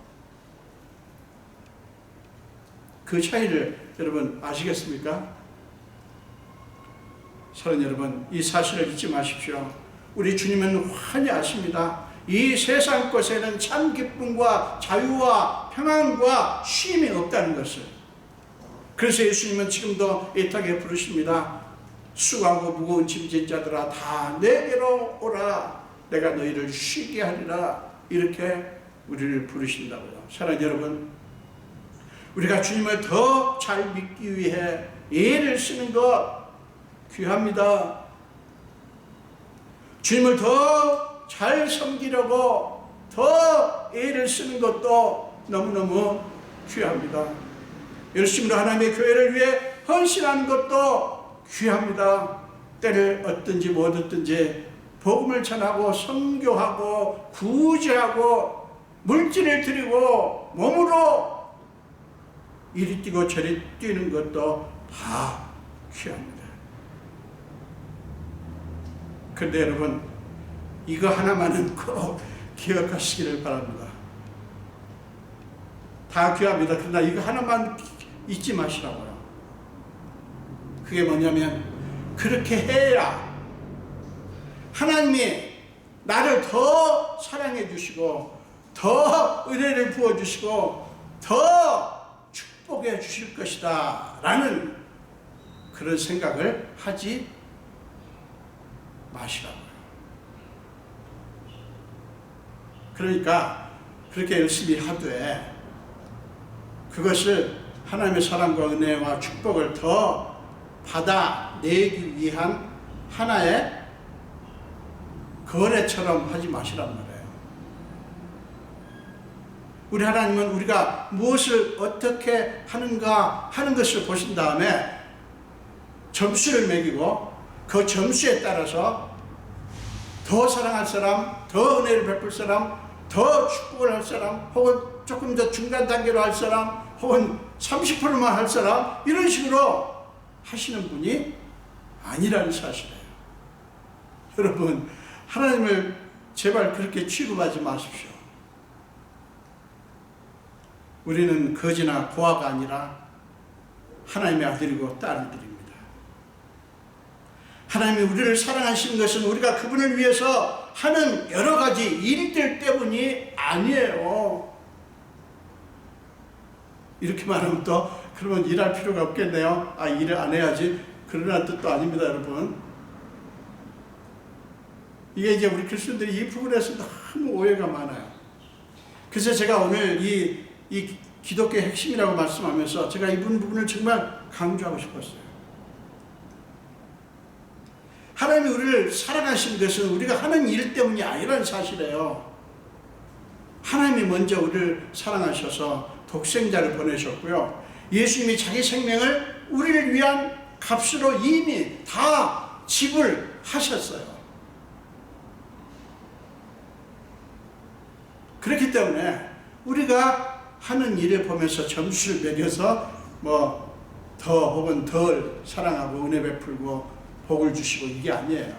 그 차이를 여러분 아시겠습니까? 사랑 여러분, 이 사실을 잊지 마십시오. 우리 주님은 환히 아십니다. 이 세상 것에는 참 기쁨과 자유와 평안과 쉼이 없다는 것을. 그래서 예수님은 지금도 애타게 부르십니다. 수고하고 무거운 짐진 자들아 다 내게로 오라. 내가 너희를 쉬게 하리라. 이렇게 우리를 부르신다고요. 사랑하는 여러분, 우리가 주님을 더 잘 믿기 위해 애를 쓰는 것 귀합니다. 주님을 더 잘 섬기려고 더 애를 쓰는 것도 너무너무 귀합니다. 열심으로 하나님의 교회를 위해 헌신하는 것도 귀합니다. 때를 얻든지 못 얻든지 복음을 전하고 선교하고 구제하고 물질을 드리고 몸으로 이리 뛰고 저리 뛰는 것도 다 귀합니다. 그런데 여러분, 이거 하나만은 꼭 기억하시기를 바랍니다. 다 귀합니다. 그러나 이거 하나만 잊지 마시라고요. 그게 뭐냐면, 그렇게 해야 하나님이 나를 더 사랑해 주시고 더 은혜를 부어 주시고 더 축복해 주실 것이다 라는 그런 생각을 하지 마시라고요. 그러니까 그렇게 열심히 하되 그것을 하나님의 사랑과 은혜와 축복을 더 받아내기 위한 하나의 거래처럼 하지 마시란 말이에요. 우리 하나님은 우리가 무엇을 어떻게 하는가 하는 것을 보신 다음에 점수를 매기고 그 점수에 따라서 더 사랑할 사람, 더 은혜를 베풀 사람, 더 축복을 할 사람, 혹은 조금 더 중간 단계로 할 사람, 혹은 30%만 할 사람, 이런 식으로 하시는 분이 아니라는 사실이에요. 여러분, 하나님을 제발 그렇게 취급하지 마십시오. 우리는 거지나 고아가 아니라 하나님의 아들이고 딸들입니다. 하나님이 우리를 사랑하시는 것은 우리가 그분을 위해서 하는 여러 가지 일들 때문이 아니에요. 이렇게 말하면 또 그러면 일할 필요가 없겠네요. 아, 일을 안 해야지. 그러나 뜻도 아닙니다, 여러분. 이게 이제 우리 그리스도인들이 이 부분에서 너무 오해가 많아요. 그래서 제가 오늘 이 기독교의 핵심이라고 말씀하면서 제가 이 부분을 정말 강조하고 싶었어요. 하나님이 우리를 사랑하신 것은 우리가 하는 일 때문이 아니라는 사실이에요. 하나님이 먼저 우리를 사랑하셔서 독생자를 보내셨고요. 예수님이 자기 생명을 우리를 위한 값으로 이미 다 지불하셨어요. 그렇기 때문에 우리가 하는 일을 보면서 점수를 매겨서 뭐 더 혹은 덜 사랑하고 은혜 베풀고 복을 주시고 이게 아니에요.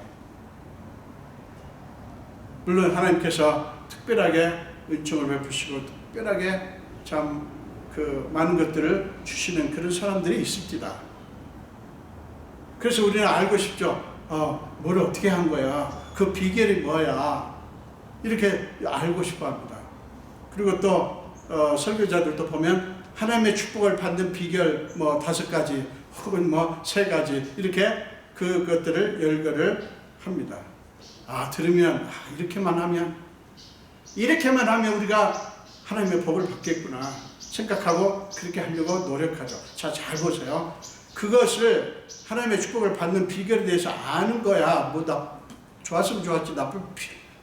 물론 하나님께서 특별하게 은총을 베푸시고 특별하게 참 그 많은 것들을 주시는 그런 사람들이 있습니다. 그래서 우리는 알고 싶죠. 뭘 어떻게 한 거야? 그 비결이 뭐야? 이렇게 알고 싶어 합니다. 그리고 또 설교자들도 보면 하나님의 축복을 받는 비결 뭐 5가지 혹은 뭐 3가지 이렇게 그것들을 열거를 합니다. 들으면 이렇게만 하면 이렇게만 하면 우리가 하나님의 복을 받겠구나 생각하고 그렇게 하려고 노력하죠. 자, 잘 보세요. 그것을 하나님의 축복을 받는 비결에 대해서 아는 거야. 뭐 좋았으면 좋았지 나쁠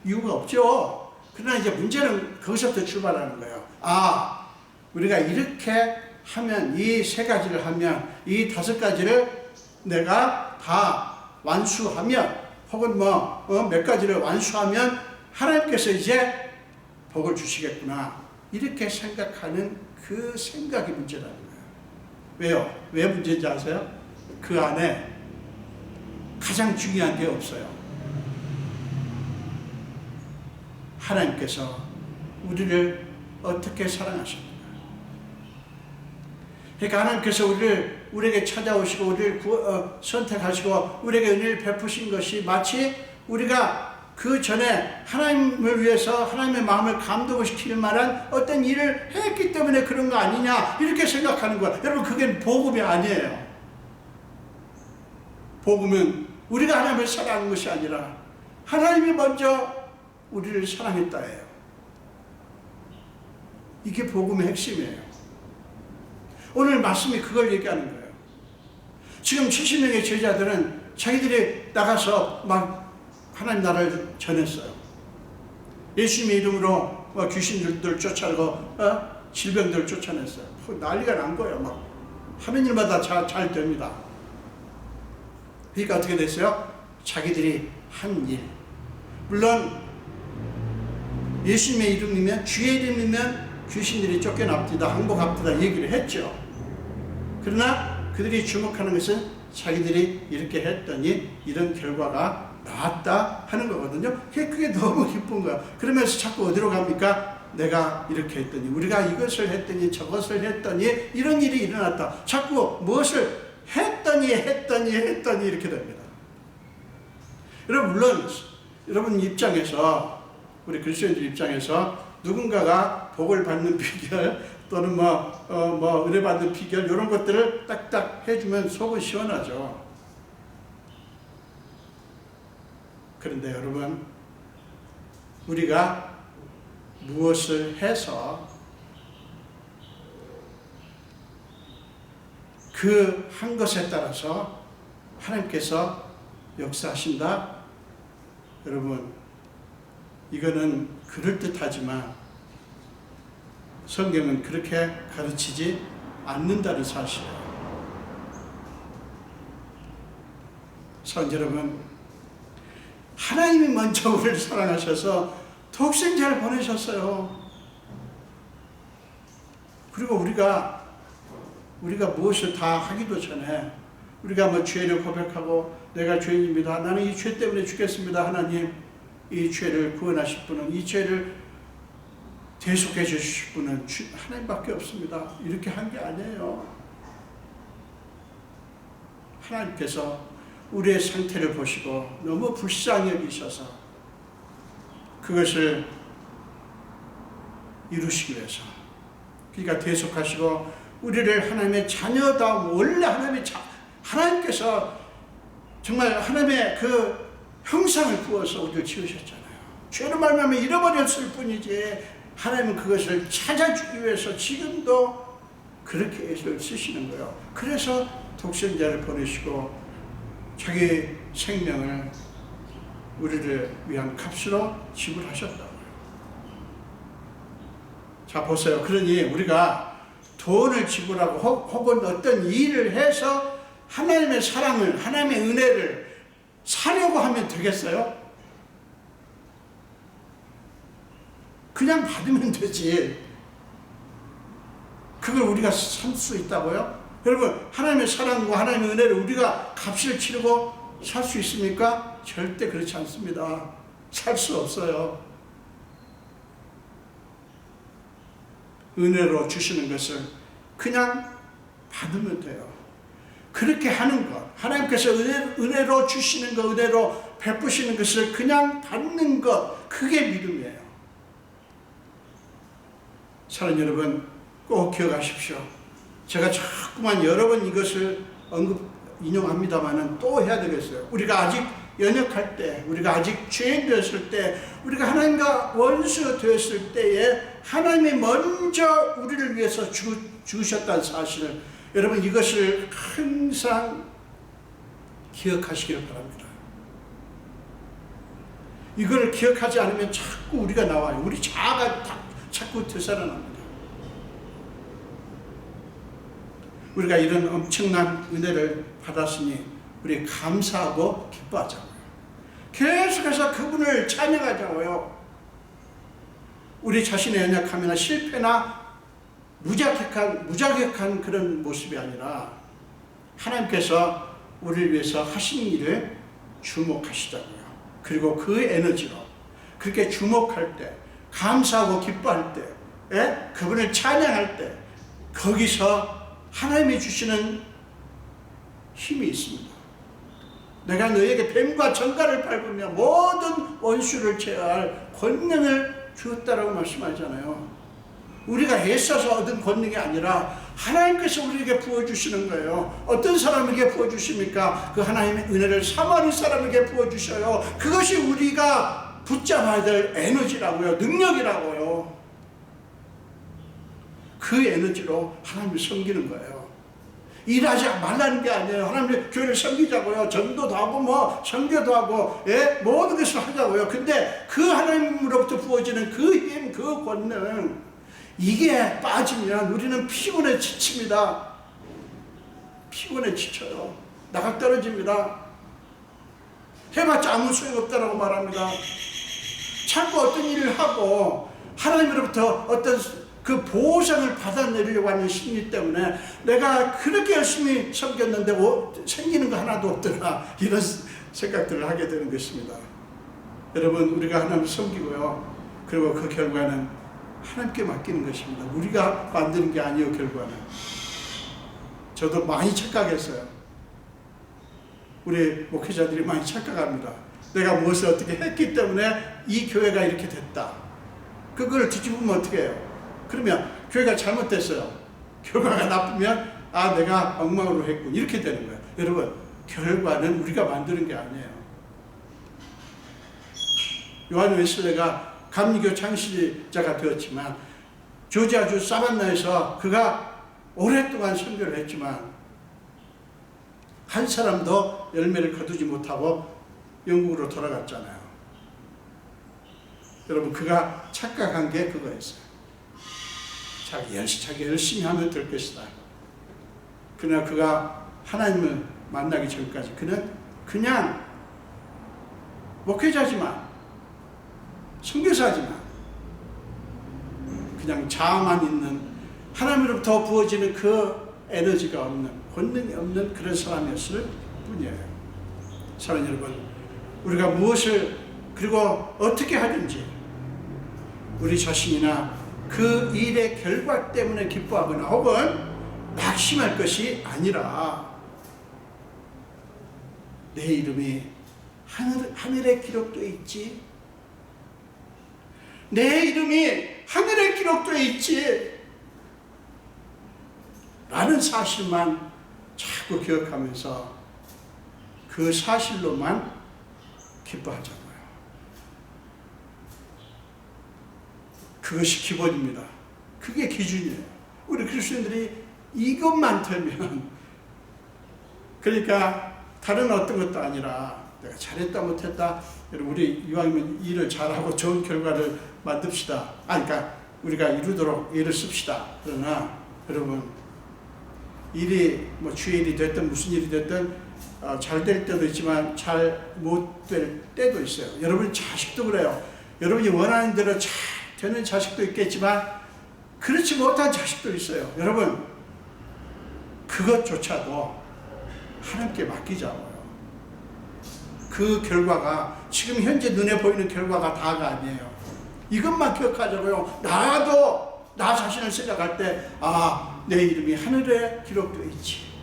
이유가 없죠. 그러나 이제 문제는 거기서부터 출발하는 거예요. 아, 우리가 이렇게 하면, 이 세 가지를 하면, 이 다섯 가지를 내가 다 완수하면, 혹은 몇 가지를 완수하면 하나님께서 이제 복을 주시겠구나. 이렇게 생각하는 그 생각이 문제라는 거예요. 왜요? 왜 문제인지 아세요? 그 안에 가장 중요한 게 없어요. 하나님께서 우리를 어떻게 사랑하십니까? 그러니까 하나님께서 우리에게 찾아오시고 우리를 선택하시고 우리에게 은혜를 베푸신 것이 마치 우리가 그 전에 하나님을 위해서 하나님의 마음을 감동시킬 만한 어떤 일을 했기 때문에 그런 거 아니냐 이렇게 생각하는 거야. 여러분, 그게 복음이 아니에요. 복음은 우리가 하나님을 사랑하는 것이 아니라 하나님이 먼저 우리를 사랑했다예요. 이게 복음의 핵심이에요. 오늘 말씀이 그걸 얘기하는 거예요. 지금 70명의 제자들은 자기들이 나가서 막 하나님 나라를 전했어요. 예수님의 이름으로 귀신들을 쫓아내고 질병들을 쫓아냈어요. 난리가 난 거예요. 막 하는 일마다 잘 됩니다. 그러니까 어떻게 됐어요? 자기들이 한 일, 물론 예수님의 이름이면, 주의 이름이면 귀신들이 쫓겨납니다, 항복합니다 얘기를 했죠. 그러나 그들이 주목하는 것은 자기들이 이렇게 했더니 이런 결과가 나왔다 하는 거거든요. 그게 너무 기쁜 거야. 그러면서 자꾸 어디로 갑니까? 내가 이렇게 했더니, 우리가 이것을 했더니, 저것을 했더니 이런 일이 일어났다. 자꾸 무엇을 했더니 이렇게 됩니다. 여러분, 물론 여러분 입장에서, 우리 그리스도인들 입장에서 누군가가 복을 받는 비결 또는 은혜 받는 비결 이런 것들을 딱딱 해주면 속은 시원하죠. 그런데 여러분, 우리가 무엇을 해서 그 한 것에 따라서 하나님께서 역사하신다? 여러분, 이거는 그럴듯하지만 성경은 그렇게 가르치지 않는다는 사실이에요. 사랑하는 여러분, 하나님이 먼저 우리를 사랑하셔서 독생자를 보내셨어요. 그리고 우리가 무엇을 다 하기도 전에 우리가 죄를 고백하고 내가 죄인입니다, 나는 이 죄 때문에 죽겠습니다, 하나님 이 죄를 구원하실 분은, 이 죄를 대속해 주실 분은 하나님밖에 없습니다, 이렇게 한 게 아니에요. 하나님께서 우리의 상태를 보시고 너무 불쌍히 여기셔서 그것을 이루시기 위해서, 그러니까 대속하시고 우리를 하나님의 자녀다움, 원래 하나님께서 정말 하나님의 그 형상을 부어서 우리를 지으셨잖아요. 죄로 말미암아 잃어버렸을 뿐이지 하나님은 그것을 찾아주기 위해서 지금도 그렇게 애를 쓰시는 거예요. 그래서 독생자를 보내시고 자기 생명을 우리를 위한 값으로 지불하셨다고요. 자, 보세요. 그러니 우리가 돈을 지불하고 혹은 어떤 일을 해서 하나님의 사랑을, 하나님의 은혜를 사려고 하면 되겠어요? 그냥 받으면 되지. 그걸 우리가 살 수 있다고요? 여러분, 하나님의 사랑과 하나님의 은혜를 우리가 값을 치르고 살 수 있습니까? 절대 그렇지 않습니다. 살 수 없어요. 은혜로 주시는 것을 그냥 받으면 돼요. 그렇게 하는 것, 하나님께서 은혜로 주시는 것, 은혜로 베푸시는 것을 그냥 받는 것, 그게 믿음이에요. 사랑하는 여러분, 꼭 기억하십시오. 제가 자꾸만 여러 번 이것을 인용합니다만은 또 해야 되겠어요. 우리가 아직 연약할 때, 우리가 아직 죄인 되었을 때, 우리가 하나님과 원수 되었을 때에 하나님이 먼저 우리를 위해서 죽으셨다는 사실을, 여러분 이것을 항상 기억하시길 바랍니다. 이걸 기억하지 않으면 자꾸 우리가 나와요. 우리 자아가 자꾸 되살아납니다. 우리가 이런 엄청난 은혜를 받았으니 우리 감사하고 기뻐하자고요. 계속해서 그분을 찬양하자고요. 우리 자신의 연약함이나 실패나 무자격한 그런 모습이 아니라 하나님께서 우리를 위해서 하신 일을 주목하시자고요. 그리고 그 에너지로 그렇게 주목할 때, 감사하고 기뻐할 때, 그분을 찬양할 때 거기서 하나님이 주시는 힘이 있습니다. 내가 너에게 뱀과 정갈을 밟으며 모든 원수를 제어할 권능을 주었다라고 말씀하잖아요. 우리가 애써서 얻은 권능이 아니라 하나님께서 우리에게 부어주시는 거예요. 어떤 사람에게 부어주십니까? 그 하나님의 은혜를 사마리 사람에게 부어주셔요. 그것이 우리가 붙잡아야 될 에너지라고요. 능력이라고요. 그 에너지로 하나님을 섬기는 거예요. 일하지 말라는 게 아니에요. 하나님의 교회를 섬기자고요. 전도도 하고 선교도 하고 모든 것을 하자고요. 근데 그 하나님으로부터 부어지는 그 힘, 그 권능, 이게 빠지면 우리는 피곤에 지칩니다. 피곤에 지쳐요. 나가 떨어집니다. 해봤자 아무 소용없다라고 말합니다. 자꾸 어떤 일을 하고 하나님으로부터 어떤 그 보상을 받아내려고 하는 심리 때문에 내가 그렇게 열심히 섬겼는데 생기는 거 하나도 없더라, 이런 생각들을 하게 되는 것입니다. 여러분, 우리가 하나님을 섬기고요, 그리고 그 결과는 하나님께 맡기는 것입니다. 우리가 만드는 게 아니에요. 결과는. 저도 많이 착각했어요. 우리 목회자들이 많이 착각합니다. 내가 무엇을 어떻게 했기 때문에 이 교회가 이렇게 됐다. 그걸 뒤집으면 어떻게 해요? 그러면 교회가 잘못됐어요. 결과가 나쁘면 내가 엉망으로 했군, 이렇게 되는 거예요. 여러분, 결과는 우리가 만드는 게 아니에요. 요한 웨슬레가 감리교 창시자가 되었지만 조지아주 사반나에서 그가 오랫동안 선교를 했지만 한 사람도 열매를 거두지 못하고 영국으로 돌아갔잖아요. 여러분, 그가 착각한 게 그거였어요. 자기 열심히 하면 될 것이다. 그러나 그가 하나님을 만나기 전까지 그는 그냥 목회자지만 선교사지만 그냥 자아만 있는, 하나님으로부터 부어지는 그 에너지가 없는, 권능이 없는 그런 사람이었을 뿐이에요. 사랑하는 여러분, 우리가 무엇을 그리고 어떻게 하든지 우리 자신이나 그 일의 결과 때문에 기뻐하거나 혹은 낙심할 것이 아니라 내 이름이 하늘에 기록되어 있지, 내 이름이 하늘에 기록되어 있지 라는 사실만 자꾸 기억하면서 그 사실로만 기뻐하자고요. 그것이 기본입니다. 그게 기준이에요. 우리 그리스도인들이 이것만 되면, 그러니까 다른 어떤 것도 아니라 내가 잘했다 못했다, 우리 이왕이면 일을 잘하고 좋은 결과를 만듭시다. 그러니까 우리가 이루도록 일을 씁시다. 그러나 여러분, 일이 주의 일이 됐든 무슨 일이 됐든 잘 될 때도 있지만 잘 못 될 때도 있어요. 여러분 자식도 그래요. 여러분이 원하는 대로 잘 되는 자식도 있겠지만 그렇지 못한 자식도 있어요. 여러분, 그것조차도 하나님께 맡기자고요. 그 결과가 지금 현재 눈에 보이는 결과가 다가 아니에요. 이것만 기억하자고요. 나도 나 자신을 생각할 때 내 이름이 하늘에 기록되어 있지.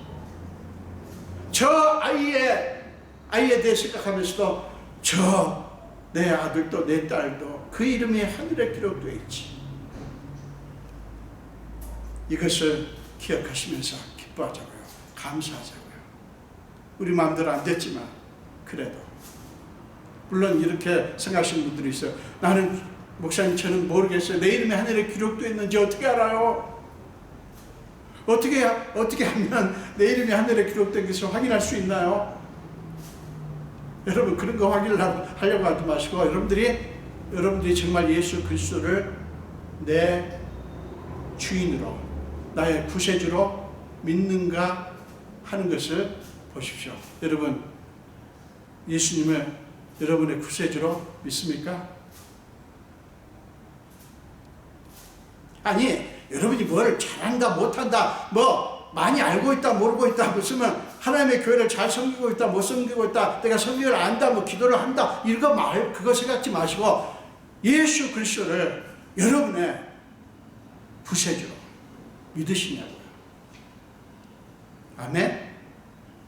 저 아이에 대해 생각하면서도 내 아들도 내 딸도 그 이름이 하늘에 기록되어 있지. 이것을 기억하시면서 기뻐하자고요. 감사하자고요. 우리 마음대로 안 됐지만 그래도 물론 이렇게 생각하시는 분들이 있어요. 나는 목사님 저는 모르겠어요. 내 이름이 하늘에 기록되어 있는지 어떻게 알아요? 어떻게 하면 내 이름이 하늘에 기록된 것을 확인할 수 있나요? 여러분 그런 거 하려고 하지 마시고 여러분들이 정말 예수 그리스도를 내 주인으로 나의 구세주로 믿는가 하는 것을 보십시오. 여러분 예수님을 여러분의 구세주로 믿습니까? 아니 여러분이 뭘 잘한다 못한다 뭐 많이 알고 있다 모르고 있다 무슨 하나님의 교회를 잘 섬기고 있다 못 섬기고 있다 내가 성경을 안다 뭐 기도를 한다 그거 생각지 마시고 예수 그리스도를 여러분의 구세주로 믿으시냐고요. 아멘?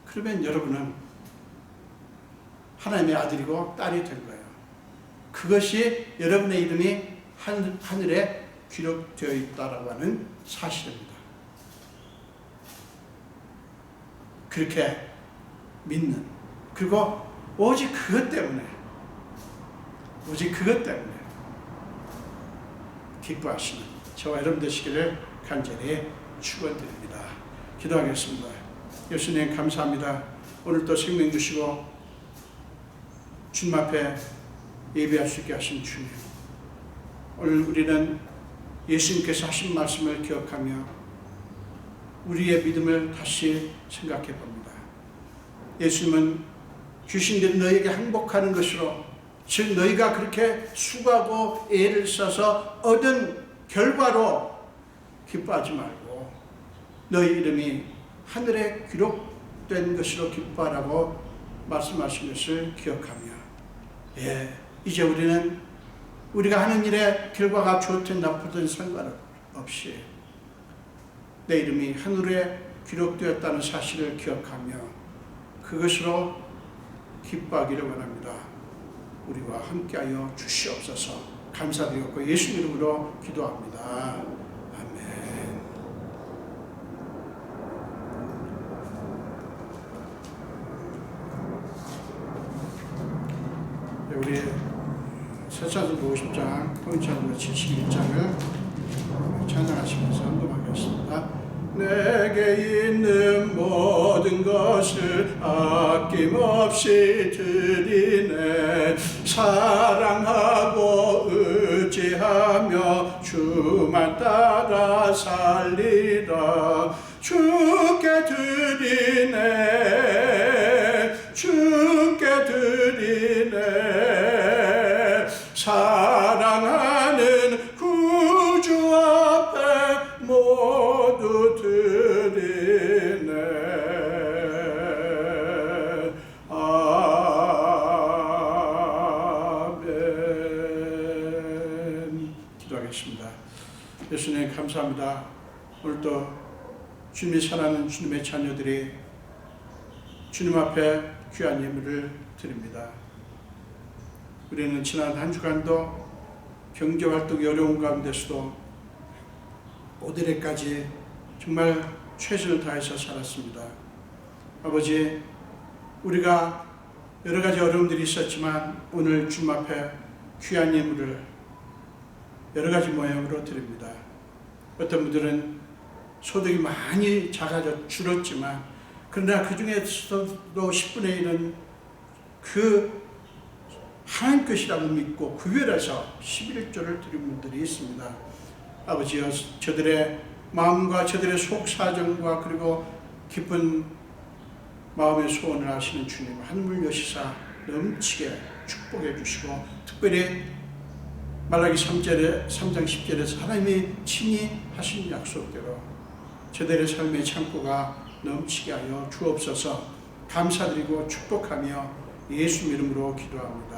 그러면 여러분은 하나님의 아들이고 딸이 된 거예요. 그것이 여러분의 이름이 하늘에 기록되어 있다라고 하는 사실입니다. 그렇게 믿는 그리고 오직 그것 때문에 기뻐하시는 저와 여러분 되시기를 간절히 축원드립니다. 기도하겠습니다. 예수님 감사합니다. 오늘 또 생명 주시고 주님 앞에 예배할 수 있게 하신 주님, 오늘 우리는 예수님께서 하신 말씀을 기억하며 우리의 믿음을 다시 생각해 봅니다. 예수님은 주신 대로 너희에게 항복하는 것으로, 즉 너희가 그렇게 수고하고 애를 써서 얻은 결과로 기뻐하지 말고 너희 이름이 하늘에 기록된 것으로 기뻐하라고 말씀하신 것을 기억하며, 이제 우리는 우리가 하는 일의 결과가 좋든 나쁘든 상관없이 내 이름이 하늘에 기록되었다는 사실을 기억하며 그것으로 기뻐하기를 원합니다. 우리와 함께하여 주시옵소서. 감사드렸고 예수 이름으로 기도합니다. 아멘. 우리 사사도 50장, 통일찬송 71장을 찬양하시면서 헌금하겠습니다. 내게 있는 모든 것을 아낌없이 드리네. 사랑하고 의지하며 주만 따라 살리라. 주께 드리네. 주께 드리네. 사랑하는 구주 앞에 모두 드리네. 아멘. 기도하겠습니다. 예수님 감사합니다. 오늘도 주님이 사랑하는 주님의 자녀들이 주님 앞에 귀한 예물을 드립니다. 우리는 지난 한 주간도 경제활동이 어려운 가운데서도 오늘까지 정말 최선을 다해서 살았습니다. 아버지, 우리가 여러 가지 어려움들이 있었지만 오늘 주님 앞에 귀한 예물을 여러 가지 모양으로 드립니다. 어떤 분들은 소득이 많이 줄었지만 그러나 그 중에서도 10분의 1은 그 하나님 것이라고 믿고 구별해서 11조를 드린 분들이 있습니다. 아버지여, 저들의 마음과 저들의 속사정과 그리고 깊은 마음의 소원을 아시는 주님, 한물 여시사 넘치게 축복해 주시고, 특별히 말라기 3장 10절에서 하나님이 친히 하신 약속대로 저들의 삶의 창고가 넘치게 하여 주옵소서. 감사드리고 축복하며 예수 이름으로 기도합니다.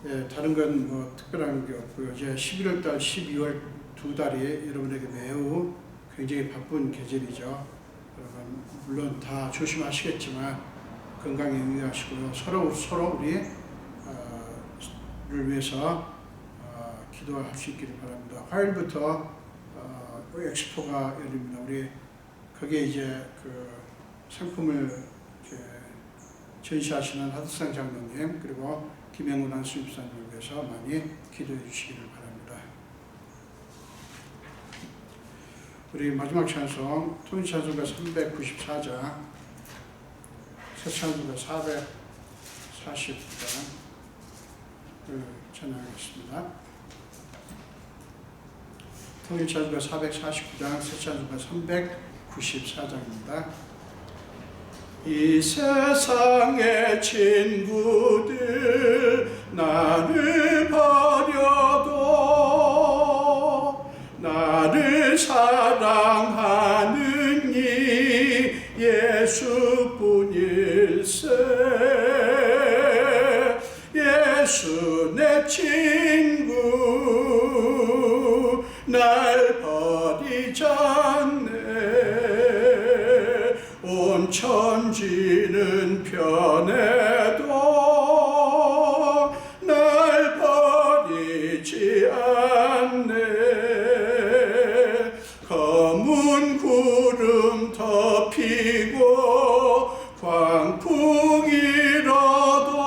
아멘. 다른 건 뭐 특별한 게 없고요. 이제 11월달, 12월 두 달이 여러분에게 매우 굉장히 바쁜 계절이죠. 여러분 물론 다 조심하시겠지만 건강에 유의하시고요. 서로 우리를 위해서 기도할 수 있기를 바랍니다. 화요일부터 엑스포가 열립니다. 우리 거기에 이제 그 상품을 이렇게 전시하시는 하드상 장로님 그리고 김영훈 안수집사님을 위해서 많이 기도해 주시기를 바랍니다. 우리 마지막 찬송 톤 찬송가 394장 새 찬송가 440장 전하겠습니다. 통일 찬송가 449장, 새 찬송가 394장입니다. 이 세상의 친구들 나를 버려도 나를 사랑하는 이 예수뿐일세. 예수 내 친구 날 버리지 않네. 온 천지는 변해도 날 버리지 않네. 검은 구름 덮이고 광풍이 일어도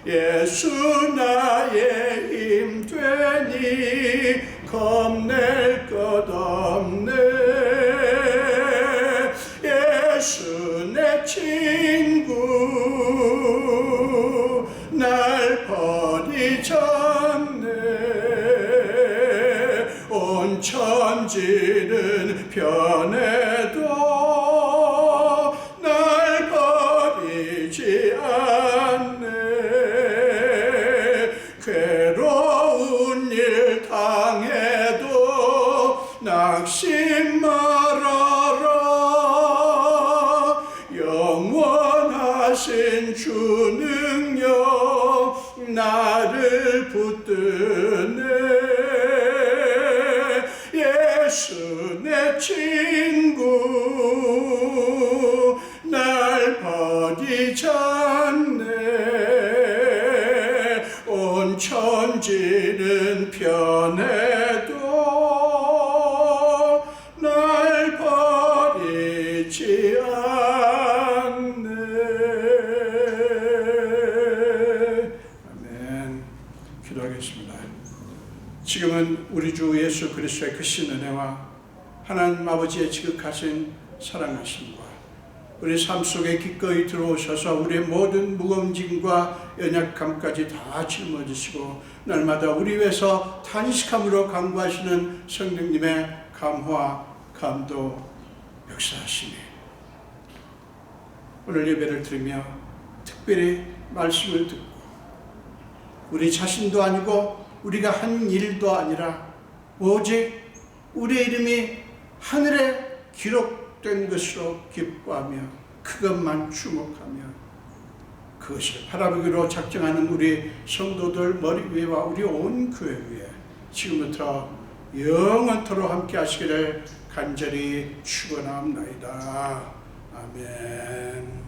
예수 나의 힘 되니 겁낼 것 없네. 예수 내 친구 날 버리지 않네. 온 천지는 변해도 날 버리지 않네. 괴로운 일 당해도 낙심 말아라. 영원하신 주 능력 나를 붙드네. 예수 내 친구 날 버리지 않네. 온 천지는 변해도 날 버리지 않네. 아멘. 기도하겠습니다. 지금은 우리 주 예수 그리스도의 크신 은혜와 하나님 아버지의 지극하신 사랑하심과 우리 삶 속에 기꺼이 들어오셔서 우리의 모든 무거운 짐과 연약함까지 다 짊어지시고 날마다 우리 위해서 탄식함으로 강구하시는 성령님의 감화, 감도, 역사하시니 오늘 예배를 드리며 특별히 말씀을 듣고 우리 자신도 아니고 우리가 한 일도 아니라 오직 우리의 이름이 하늘에 기록된 것으로 기뻐하며 그것만 주목하며 그것을 바라보기로 작정하는 우리 성도들 머리 위와 우리 온 교회 위에 지금부터 영원토록 함께 하시기를 간절히 축원합니다. 아멘.